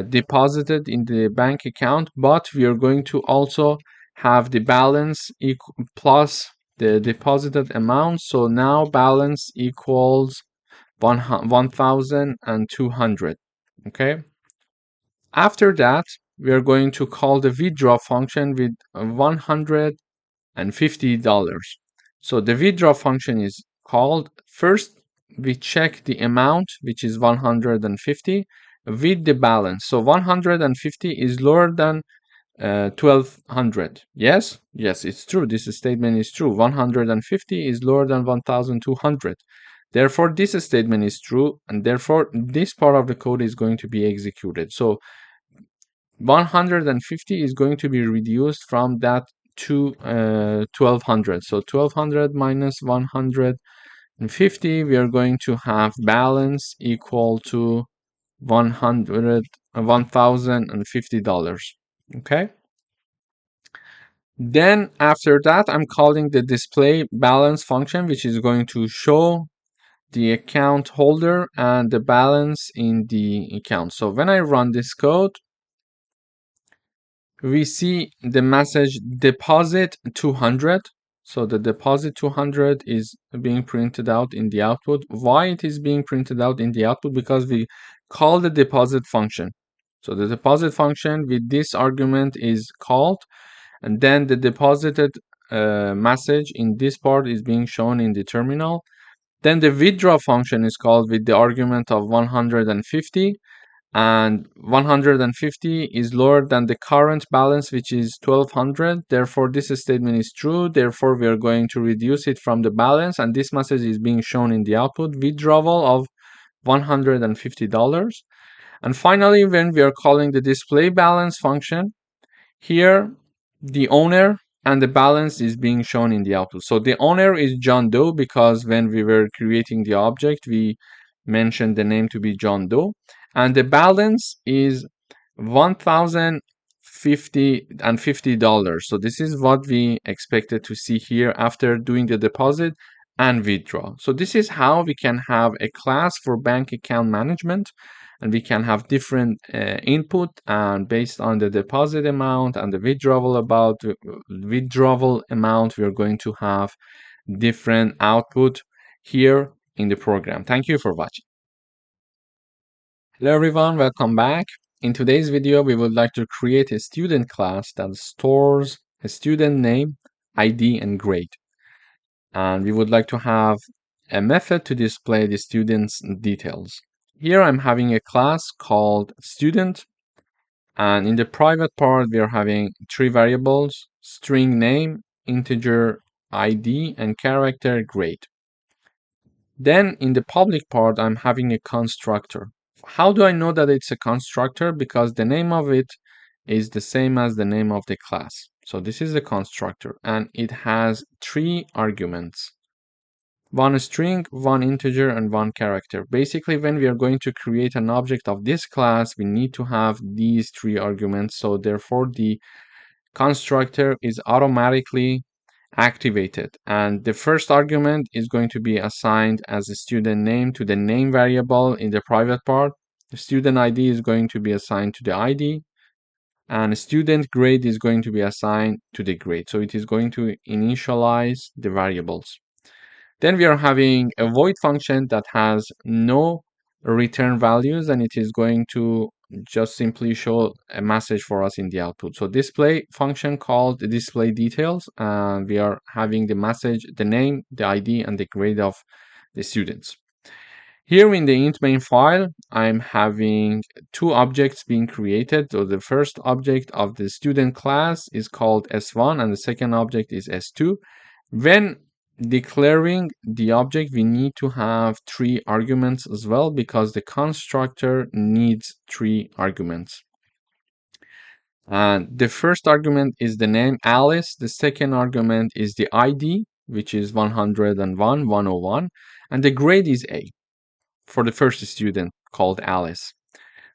Speaker 1: deposited in the bank account, but we are going to also have the balance plus the deposited amount. So now balance equals 1,200. Okay. After that, we are going to call the withdraw function with $150. So the withdraw function is called. First, we check the amount, which is 150, with the balance. So 150 is lower than 1200. Yes, it's true. This statement is true. 150 is lower than 1200. Therefore, this statement is true, and therefore this part of the code is going to be executed. So 150 is going to be reduced from that to 1200. So 1200 minus 150, we are going to have balance equal to $1,050. Okay. Then after that, I'm calling the display balance function, which is going to show the account holder and the balance in the account. So when I run this code, we see the message deposit 200. So the deposit 200 is being printed out in the output. Why it is being printed out in the output? Because we call the deposit function. So the deposit function with this argument is called, and then the deposited message in this part is being shown in the terminal. Then the withdraw function is called with the argument of 150, and 150 is lower than the current balance, which is 1200. Therefore, this statement is true. Therefore, we are going to reduce it from the balance, and this message is being shown in the output, withdrawal of $150. And finally, when we are calling the display balance function, here the owner and the balance is being shown in the output. So the owner is John Doe because when we were creating the object, we mentioned the name to be John Doe, and the balance is $1,050. So this is what we expected to see here after doing the deposit and withdraw. So this is how we can have a class for bank account management, and we can have different input, and based on the deposit amount and the withdrawal amount, we are going to have different output here in the program. Thank you for watching. Hello everyone, welcome back. In today's video, we would like to create a student class that stores a student name, ID, and grade. and we would like to have a method to display the student's details. Here I'm having a class called student, and in the private part we are having three variables: string name, integer ID, and character grade. Then in the public part I'm having a constructor. How do I know that it's a constructor? Because the name of it is the same as the name of the class. So this is a constructor, and it has three arguments: one string, one integer, and one character. Basically, when we are going to create an object of this class, we need to have these three arguments. So therefore, the constructor is automatically activated. And the first argument is going to be assigned as a student name to the name variable in the private part. The student ID is going to be assigned to the ID. And student grade is going to be assigned to the grade. So it is going to initialize the variables. Then we are having a void function that has no return values, and it is going to just simply show a message for us in the output. So display function called display details, and we are having the message, the name, the ID, and the grade of the students. Here in the int main file, I'm having two objects being created. So the first object of the student class is called S1, and the second object is S2. When declaring the object, we need to have three arguments as well, because the constructor needs three arguments. And the first argument is the name Alice. The second argument is the ID, which is 101, 101. And the grade is A for the first student called Alice.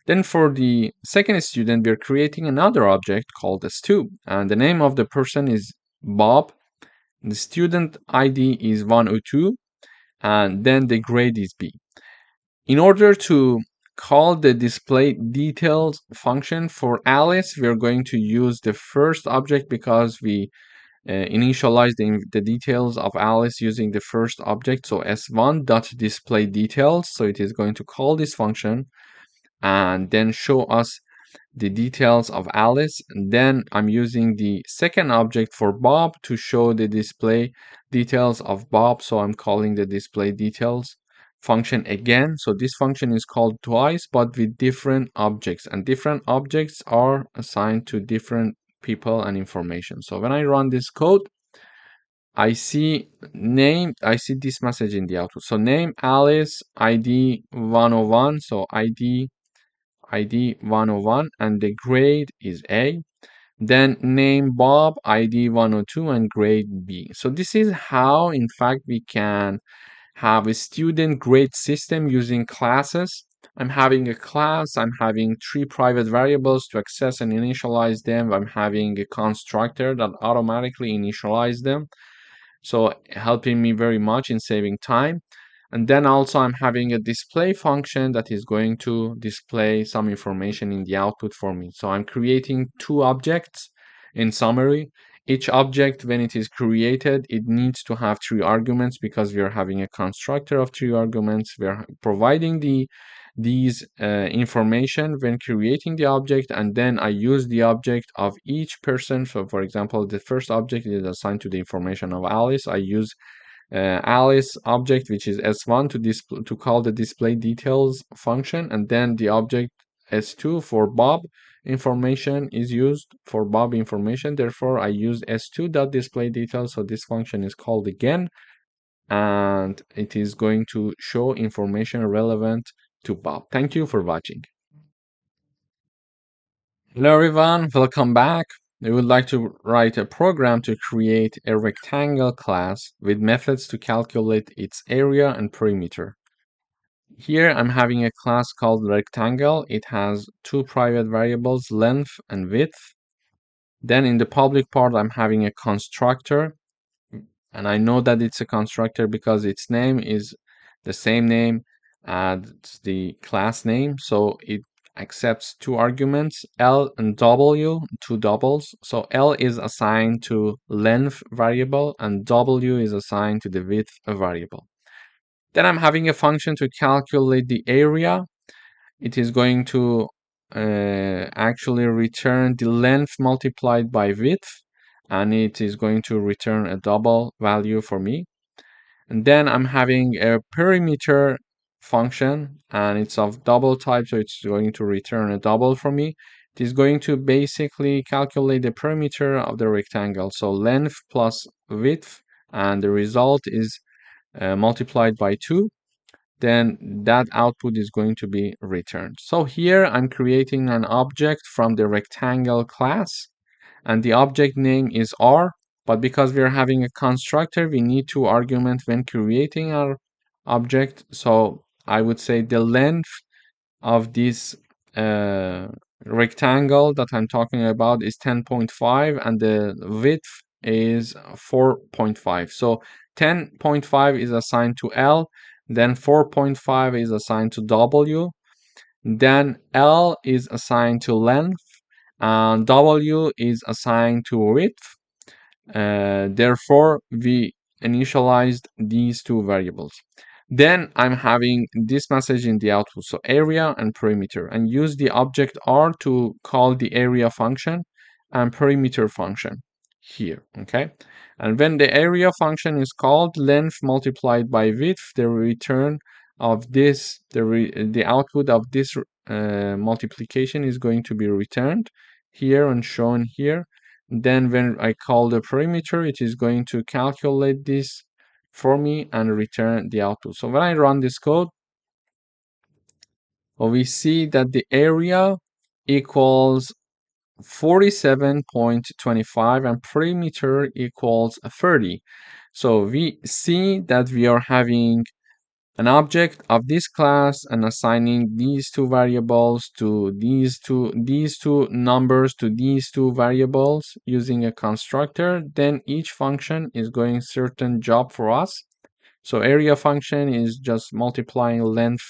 Speaker 1: Then for the second student, we're creating another object called S2. And the name of the person is Bob. The student ID is 102, and then the grade is B. In order to call the display details function for Alice, we're going to use the first object because we initialize the details of Alice using the first object. So s1.displayDetails. So it is going to call this function and then show us the details of Alice. And then I'm using the second object for Bob to show the display details of Bob. So I'm calling the display details function again. So this function is called twice, but with different objects, and different objects are assigned to different people and information. So when I run this code, I see this message in the output. So name Alice, ID 101. So ID 101, and the grade is A. Then name Bob, ID 102, and grade B. So this is how, in fact, we can have a student grade system using classes. I'm having a class, I'm having three private variables to access and initialize them. I'm having a constructor that automatically initialize them. So helping me very much in saving time. And then also I'm having a display function that is going to display some information in the output for me. So I'm creating two objects in summary. Each object, when it is created, it needs to have three arguments because we are having a constructor of three arguments. We are providing these information when creating the object, and then I use the object of each person. So for example, the first object is assigned to the information of Alice. I use Alice object, which is S1, to call the display details function, and then the object S2 for Bob information is used for Bob information. Therefore, I use S2.displayDetails. So this function is called again, and it is going to show information relevant to Bob. Thank you for watching. Hello everyone, welcome back. We would like to write a program to create a rectangle class with methods to calculate its area and perimeter. Here I'm having a class called rectangle. It has two private variables, length and width. Then in the public part, I'm having a constructor. And I know that it's a constructor because its name is the same name as the class name. So it accepts two arguments, L and W, two doubles. So L is assigned to length variable and W is assigned to the width variable. Then I'm having a function to calculate the area. It is going to actually return the length multiplied by width, and it is going to return a double value for me. And then I'm having a perimeter function, and it's of double type, so it's going to return a double for me. It is going to basically calculate the perimeter of the rectangle, so length plus width, and the result is multiplied by 2. Then that output is going to be returned. So here I'm creating an object from the rectangle class, and the object name is R, but because we are having a constructor, we need two arguments when creating our object. So I would say the length of this uh, rectangle that I'm talking about is 10.5, and the width is 4.5. So 10.5 is assigned to L, then 4.5 is assigned to W, then L is assigned to length, and W is assigned to width. Therefore, we initialized these two variables. Then I'm having this message in the output, so area and perimeter, and use the object R to call the area function and perimeter function here, okay? And when the area function is called, length multiplied by width, the return of this, the output of this multiplication is going to be returned here and shown here. Then when I call the perimeter, it is going to calculate this for me and return the output. So when I run this code, we see that the area equals 47.25 and perimeter equals 30. So we see that we are having an object of this class and assigning these two variables to these two numbers to these two variables using a constructor. Then each function is going certain job for us. So area function is just multiplying length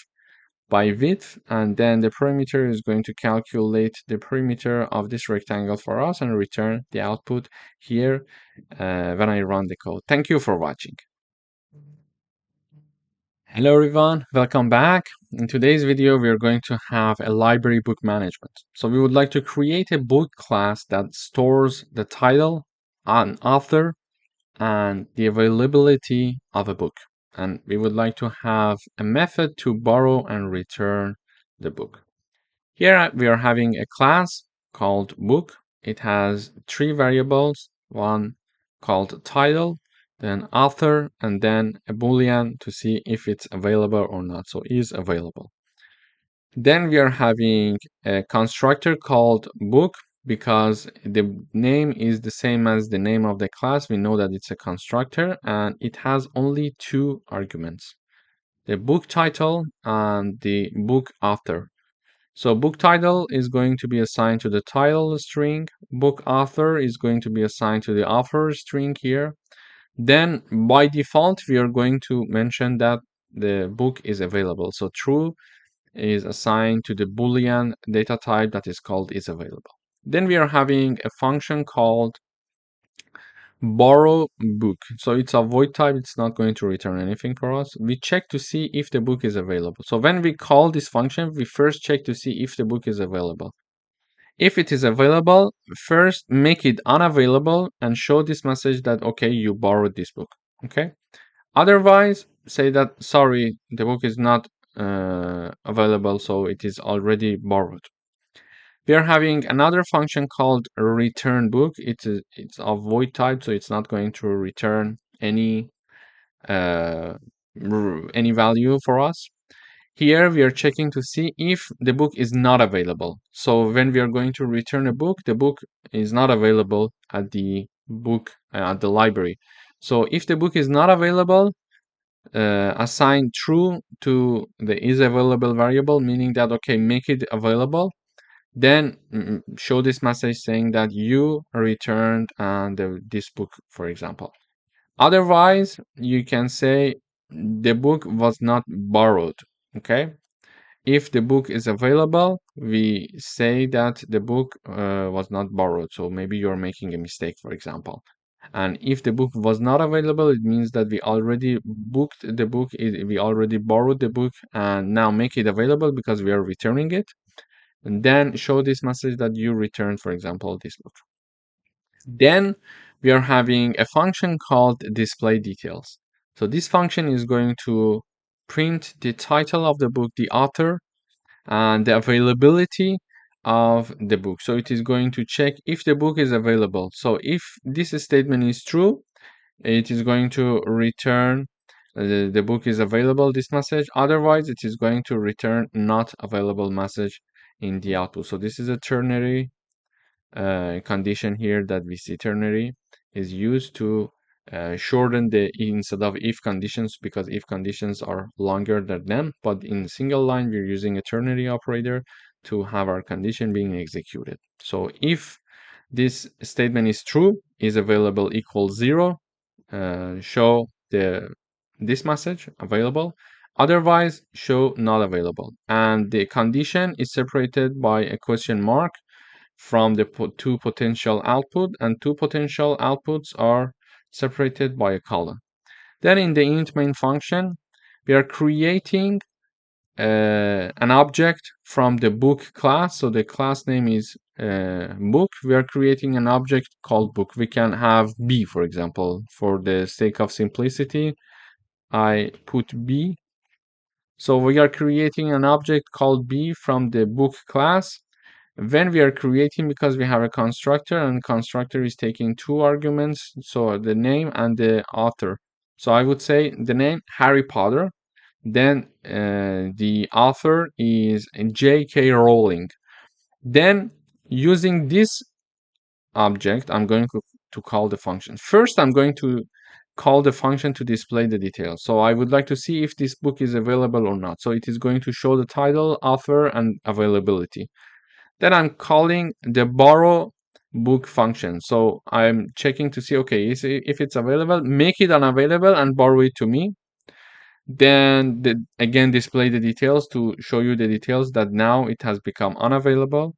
Speaker 1: by width, and then the perimeter is going to calculate the perimeter of this rectangle for us and return the output here when I run the code. Thank you for watching. Hello everyone, welcome back. In today's video, we are going to have a library book management. So we would like to create a book class that stores the title, an author, and the availability of a book. And we would like to have a method to borrow and return the book. Here we are having a class called book. It has three variables, one called title, then author, and then a boolean to see if it's available or not. So is available. Then we are having a constructor called book. Because the name is the same as the name of the class, we know that it's a constructor, and it has only two arguments, the book title and the book author. So book title is going to be assigned to the title string. Book author is going to be assigned to the author string here. Then by default, we are going to mention that the book is available. So true is assigned to the Boolean data type that is called is available. Then we are having a function called borrow book. So it's a void type. It's not going to return anything for us. We check to see if the book is available. So when we call this function, we first check to see if the book is available. If it is available, first make it unavailable and show this message that, okay, you borrowed this book. Okay. Otherwise, say that, sorry, the book is not available, so it is already borrowed. We are having another function called return book. It's a void type, so it's not going to return any value for us. Here we are checking to see if the book is not available. So when we are going to return a book, the book is not available at the library. So if the book is not available, assign true to the is available variable, meaning that, okay, make it available. Then show this message saying that you returned this book, for example. Otherwise, you can say the book was not borrowed. Okay. If the book is available, we say that the book was not borrowed. So maybe you're making a mistake, for example. And if the book was not available, it means that we already booked the book, we already borrowed the book, and now make it available because we are returning it. And then show this message that you returned, for example, this book. Then we are having a function called display details. So this function is going to print the title of the book, the author, and the availability of the book. So it is going to check if the book is available. So if this statement is true, it is going to return the book is available, this message. Otherwise, it is going to return not available message in the output. So this is a ternary condition here that we see. Ternary is used to shorten the instead of if conditions, because if conditions are longer than them, but in single line we're using a ternary operator to have our condition being executed. So if this statement is true, is available equals 0, show this message available. Otherwise, show not available. And the condition is separated by a question mark from the two potential output, and two potential outputs are separated by a colon. Then in the int main function, we are creating an object from the book class. So the class name is book. We are creating an object called book. We can have B, for example. For the sake of simplicity, I put B. So we are creating an object called B from the book class. When we are creating, because we have a constructor, and constructor is taking two arguments, so the name and the author. So I would say the name Harry Potter, then the author is J.K. Rowling. Then using this object, I'm going to call the function. First, I'm going to call the function to display the details. So I would like to see if this book is available or not. So it is going to show the title, author, and availability. Then I'm calling the borrow book function. So I'm checking to see, okay, if it's available, make it unavailable and borrow it to me. Then again, display the details to show you the details that now it has become unavailable.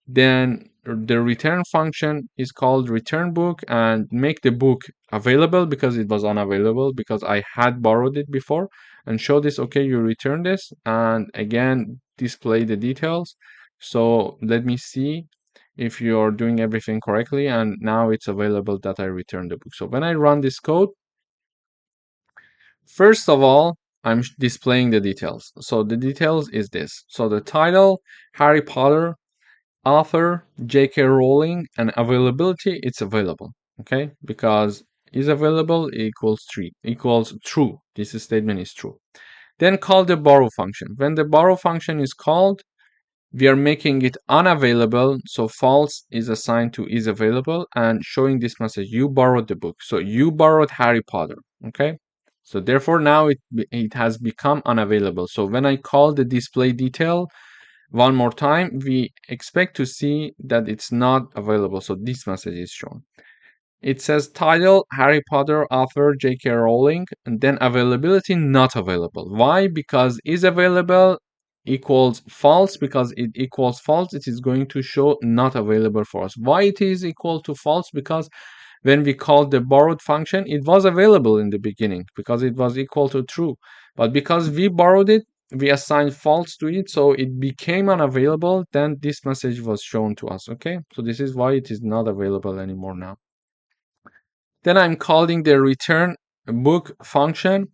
Speaker 1: Then the return function is called return book and make the book available because it was unavailable because I had borrowed it before, and show this, okay, you return this, and again display the details. So let me see if you're doing everything correctly, and now it's available that I returned the book. So when I run this code, first of all, I'm displaying the details. So the details is this. So the title, Harry Potter, author, J.K. Rowling, and availability, it's available. Okay, because is available equals true. This statement is true. Then call the borrow function. When the borrow function is called, we are making it unavailable, so false is assigned to is available, and showing this message, you borrowed the book. So you borrowed Harry Potter. Okay, so therefore now it has become unavailable. So when I call the display detail one more time, we expect to see that it's not available. So this message is shown. It says title, Harry Potter, author, J.K. Rowling, and then availability, not available. Why? Because is available equals false. Because it equals false, it is going to show not available for us. Why it is equal to false? Because when we called the borrowed function, it was available in the beginning because it was equal to true. But because we borrowed it, we assigned false to it, so it became unavailable. Then this message was shown to us. Okay, so this is why it is not available anymore now. Then I'm calling the return book function.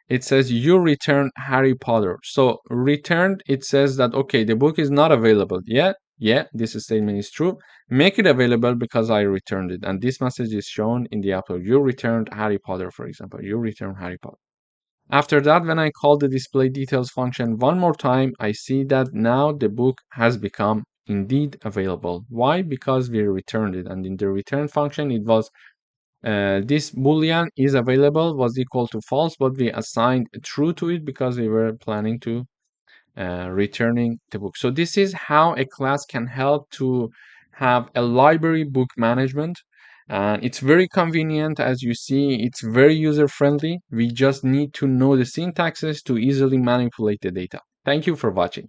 Speaker 1: It says you return Harry Potter. So returned, it says that, okay, the book is not available yet. Yeah, this statement is true. Make it available because I returned it. And this message is shown in the output. You returned Harry Potter, for example. You returned Harry Potter. After that, when I call the display details function one more time, I see that now the book has become indeed available. Why? Because we returned it. And in the return function, it was this boolean is available was equal to false, but we assigned true to it because we were planning to returning the book. So this is how a class can help to have a library book management. And it's very convenient. As you see, it's very user friendly. We just need to know the syntaxes to easily manipulate the data. Thank you for watching.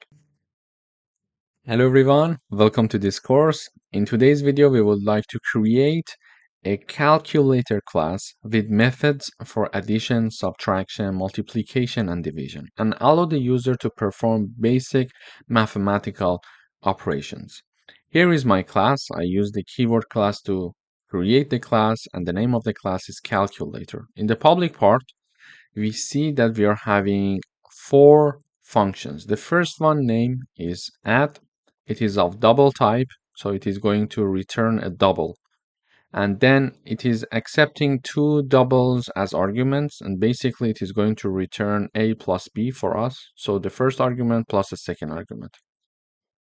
Speaker 1: Hello everyone, welcome to this course. In today's video, we would like to create a calculator class with methods for addition, subtraction, multiplication, and division, and allow the user to perform basic mathematical operations. Here is my class. I use the keyword class to create the class, and the name of the class is calculator. In the public part, we see that we are having four functions. The first one name is add. It is of double type, so it is going to return a double. And then it is accepting two doubles as arguments, and basically it is going to return a plus b for us. So the first argument plus the second argument.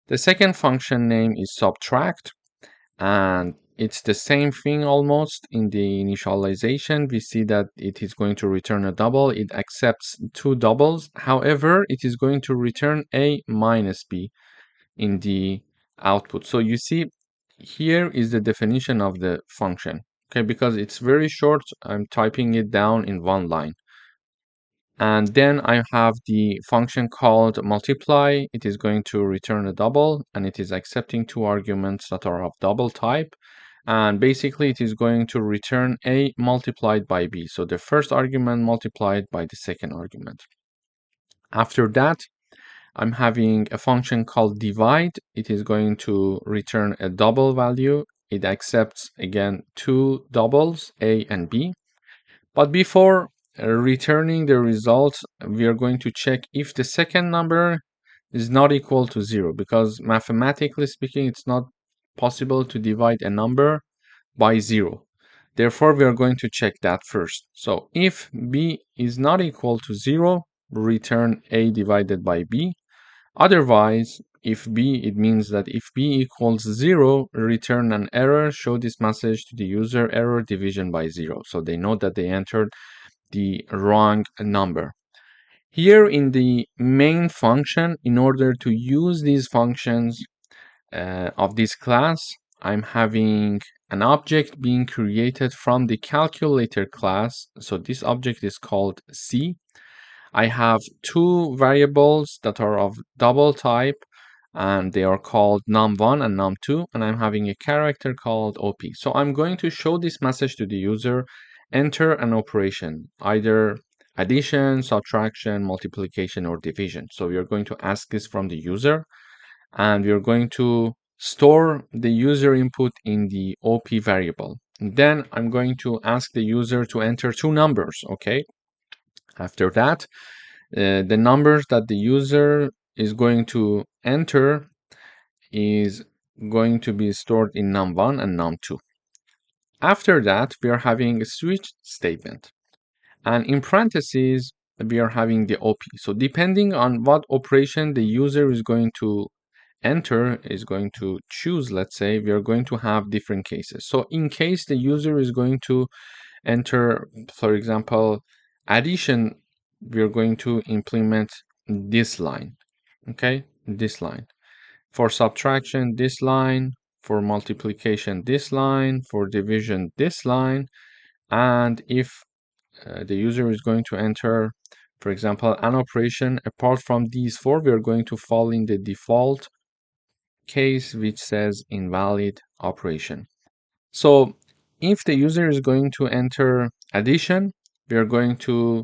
Speaker 1: The second function name is subtract, and it's the same thing almost. In the initialization, we see that it is going to return a double. It accepts two doubles. However, it is going to return a minus b in the output. So you see, here is the definition of the function. Okay, because it's very short, I'm typing it down in one line. And then I have the function called multiply. It is going to return a double, and it is accepting two arguments that are of double type. And basically, it is going to return a multiplied by b. So the first argument multiplied by the second argument. After that, I'm having a function called divide. It is going to return a double value. It accepts, again, two doubles, a and b. But before returning the results, we are going to check if the second number is not equal to 0, because mathematically speaking, it's not possible to divide a number by 0. Therefore, we are going to check that first. So if b is not equal to 0, return a divided by b. Otherwise, if b, it means that if b equals 0, return an error, show this message to the user, error division by 0. So they know that they entered the wrong number. Here in the main function, in order to use these functions of this class, I'm having an object being created from the calculator class. So this object is called C. I have two variables that are of double type, and they are called num1 and num2, and I'm having a character called op. So I'm going to show this message to the user, enter an operation, either addition, subtraction, multiplication, or division. So we are going to ask this from the user, and we are going to store the user input in the op variable. Then I'm going to ask the user to enter two numbers, okay? After that, the numbers that the user is going to enter is going to be stored in num1 and num2. After that, we are having a switch statement. And in parentheses, we are having the OP. So depending on what operation the user is going to enter, is going to choose, let's say, we are going to have different cases. So in case the user is going to enter, for example, addition, we're going to implement this line, okay, this line. For subtraction, this line. For multiplication, this line. For division, this line. And if the user is going to enter, for example, an operation apart from these four, we are going to fall in the default case which says invalid operation. So if the user is going to enter addition, we are going to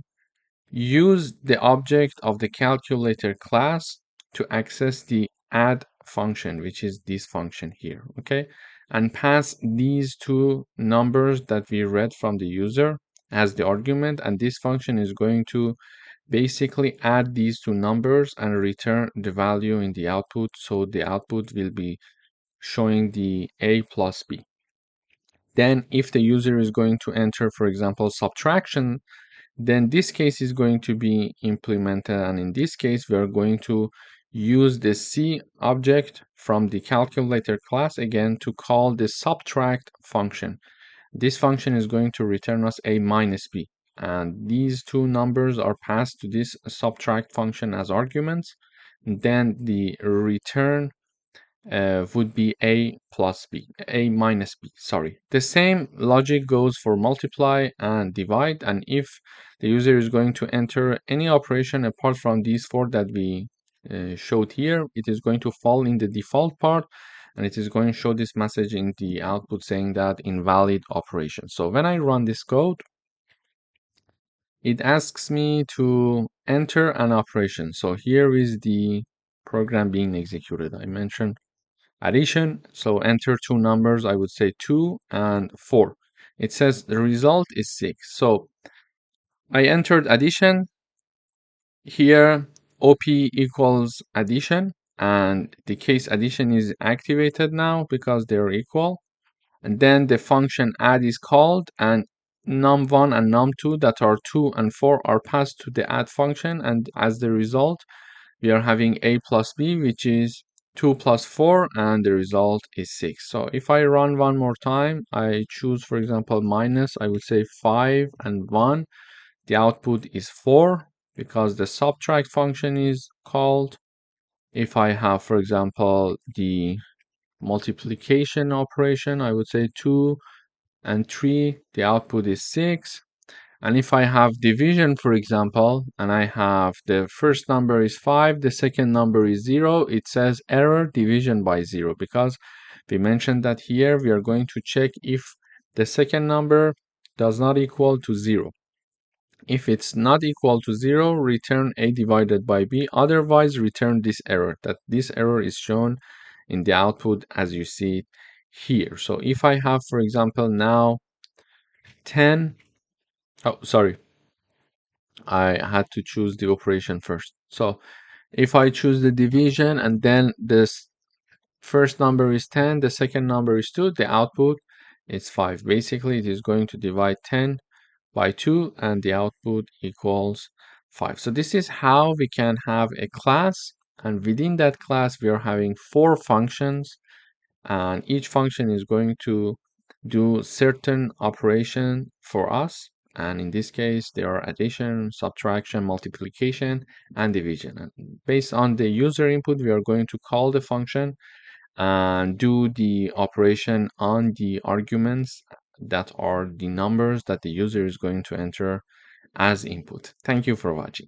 Speaker 1: use the object of the calculator class to access the add function, which is this function here, okay? And pass these two numbers that we read from the user as the argument, and this function is going to basically add these two numbers and return the value in the output. So the output will be showing the a plus b. Then if the user is going to enter, for example, subtraction, then this case is going to be implemented, and in this case we are going to use the C object from the calculator class again to call the subtract function. This function is going to return us a minus b, and these two numbers are passed to this subtract function as arguments. Then the return would be a plus b, a minus b, sorry. The same logic goes for multiply and divide, and if the user is going to enter any operation apart from these four that we showed here, it is going to fall in the default part, and it is going to show this message in the output saying that invalid operation. So when I run this code, it asks me to enter an operation. So here is the program being executed. I mentioned addition, so enter two numbers, I would say 2 and 4. It says the result is 6. So I entered addition. Here, OP equals addition, and the case addition is activated now because they're equal. And then the function add is called, and num1 and num2 that are 2 and 4 are passed to the add function, and as the result we are having a plus b, which is 2 plus 4, and the result is 6. So if I run one more time, I choose, for example, minus, I would say 5 and 1, the output is 4 because the subtract function is called. If I have, for example, the multiplication operation, I would say 2 and 3, the output is 6. And if I have division, for example, and I have the first number is 5, the second number is 0, it says error division by 0, because we mentioned that here we are going to check if the second number does not equal to 0. If it's not equal to 0, return a divided by b, otherwise return this error, that this error is shown in the output as you see it here. So if I have, for example, now 10, oh, sorry, I had to choose the operation first. So if I choose the division and then this first number is 10, the second number is 2, the output is 5. Basically, it is going to divide 10 by 2 and the output equals 5. So this is how we can have a class, and within that class we are having 4 functions, and each function is going to do certain operation for us, and in this case they are addition, subtraction, multiplication, and division. And based on the user input we are going to call the function and do the operation on the arguments that are the numbers that the user is going to enter as input. Thank you for watching.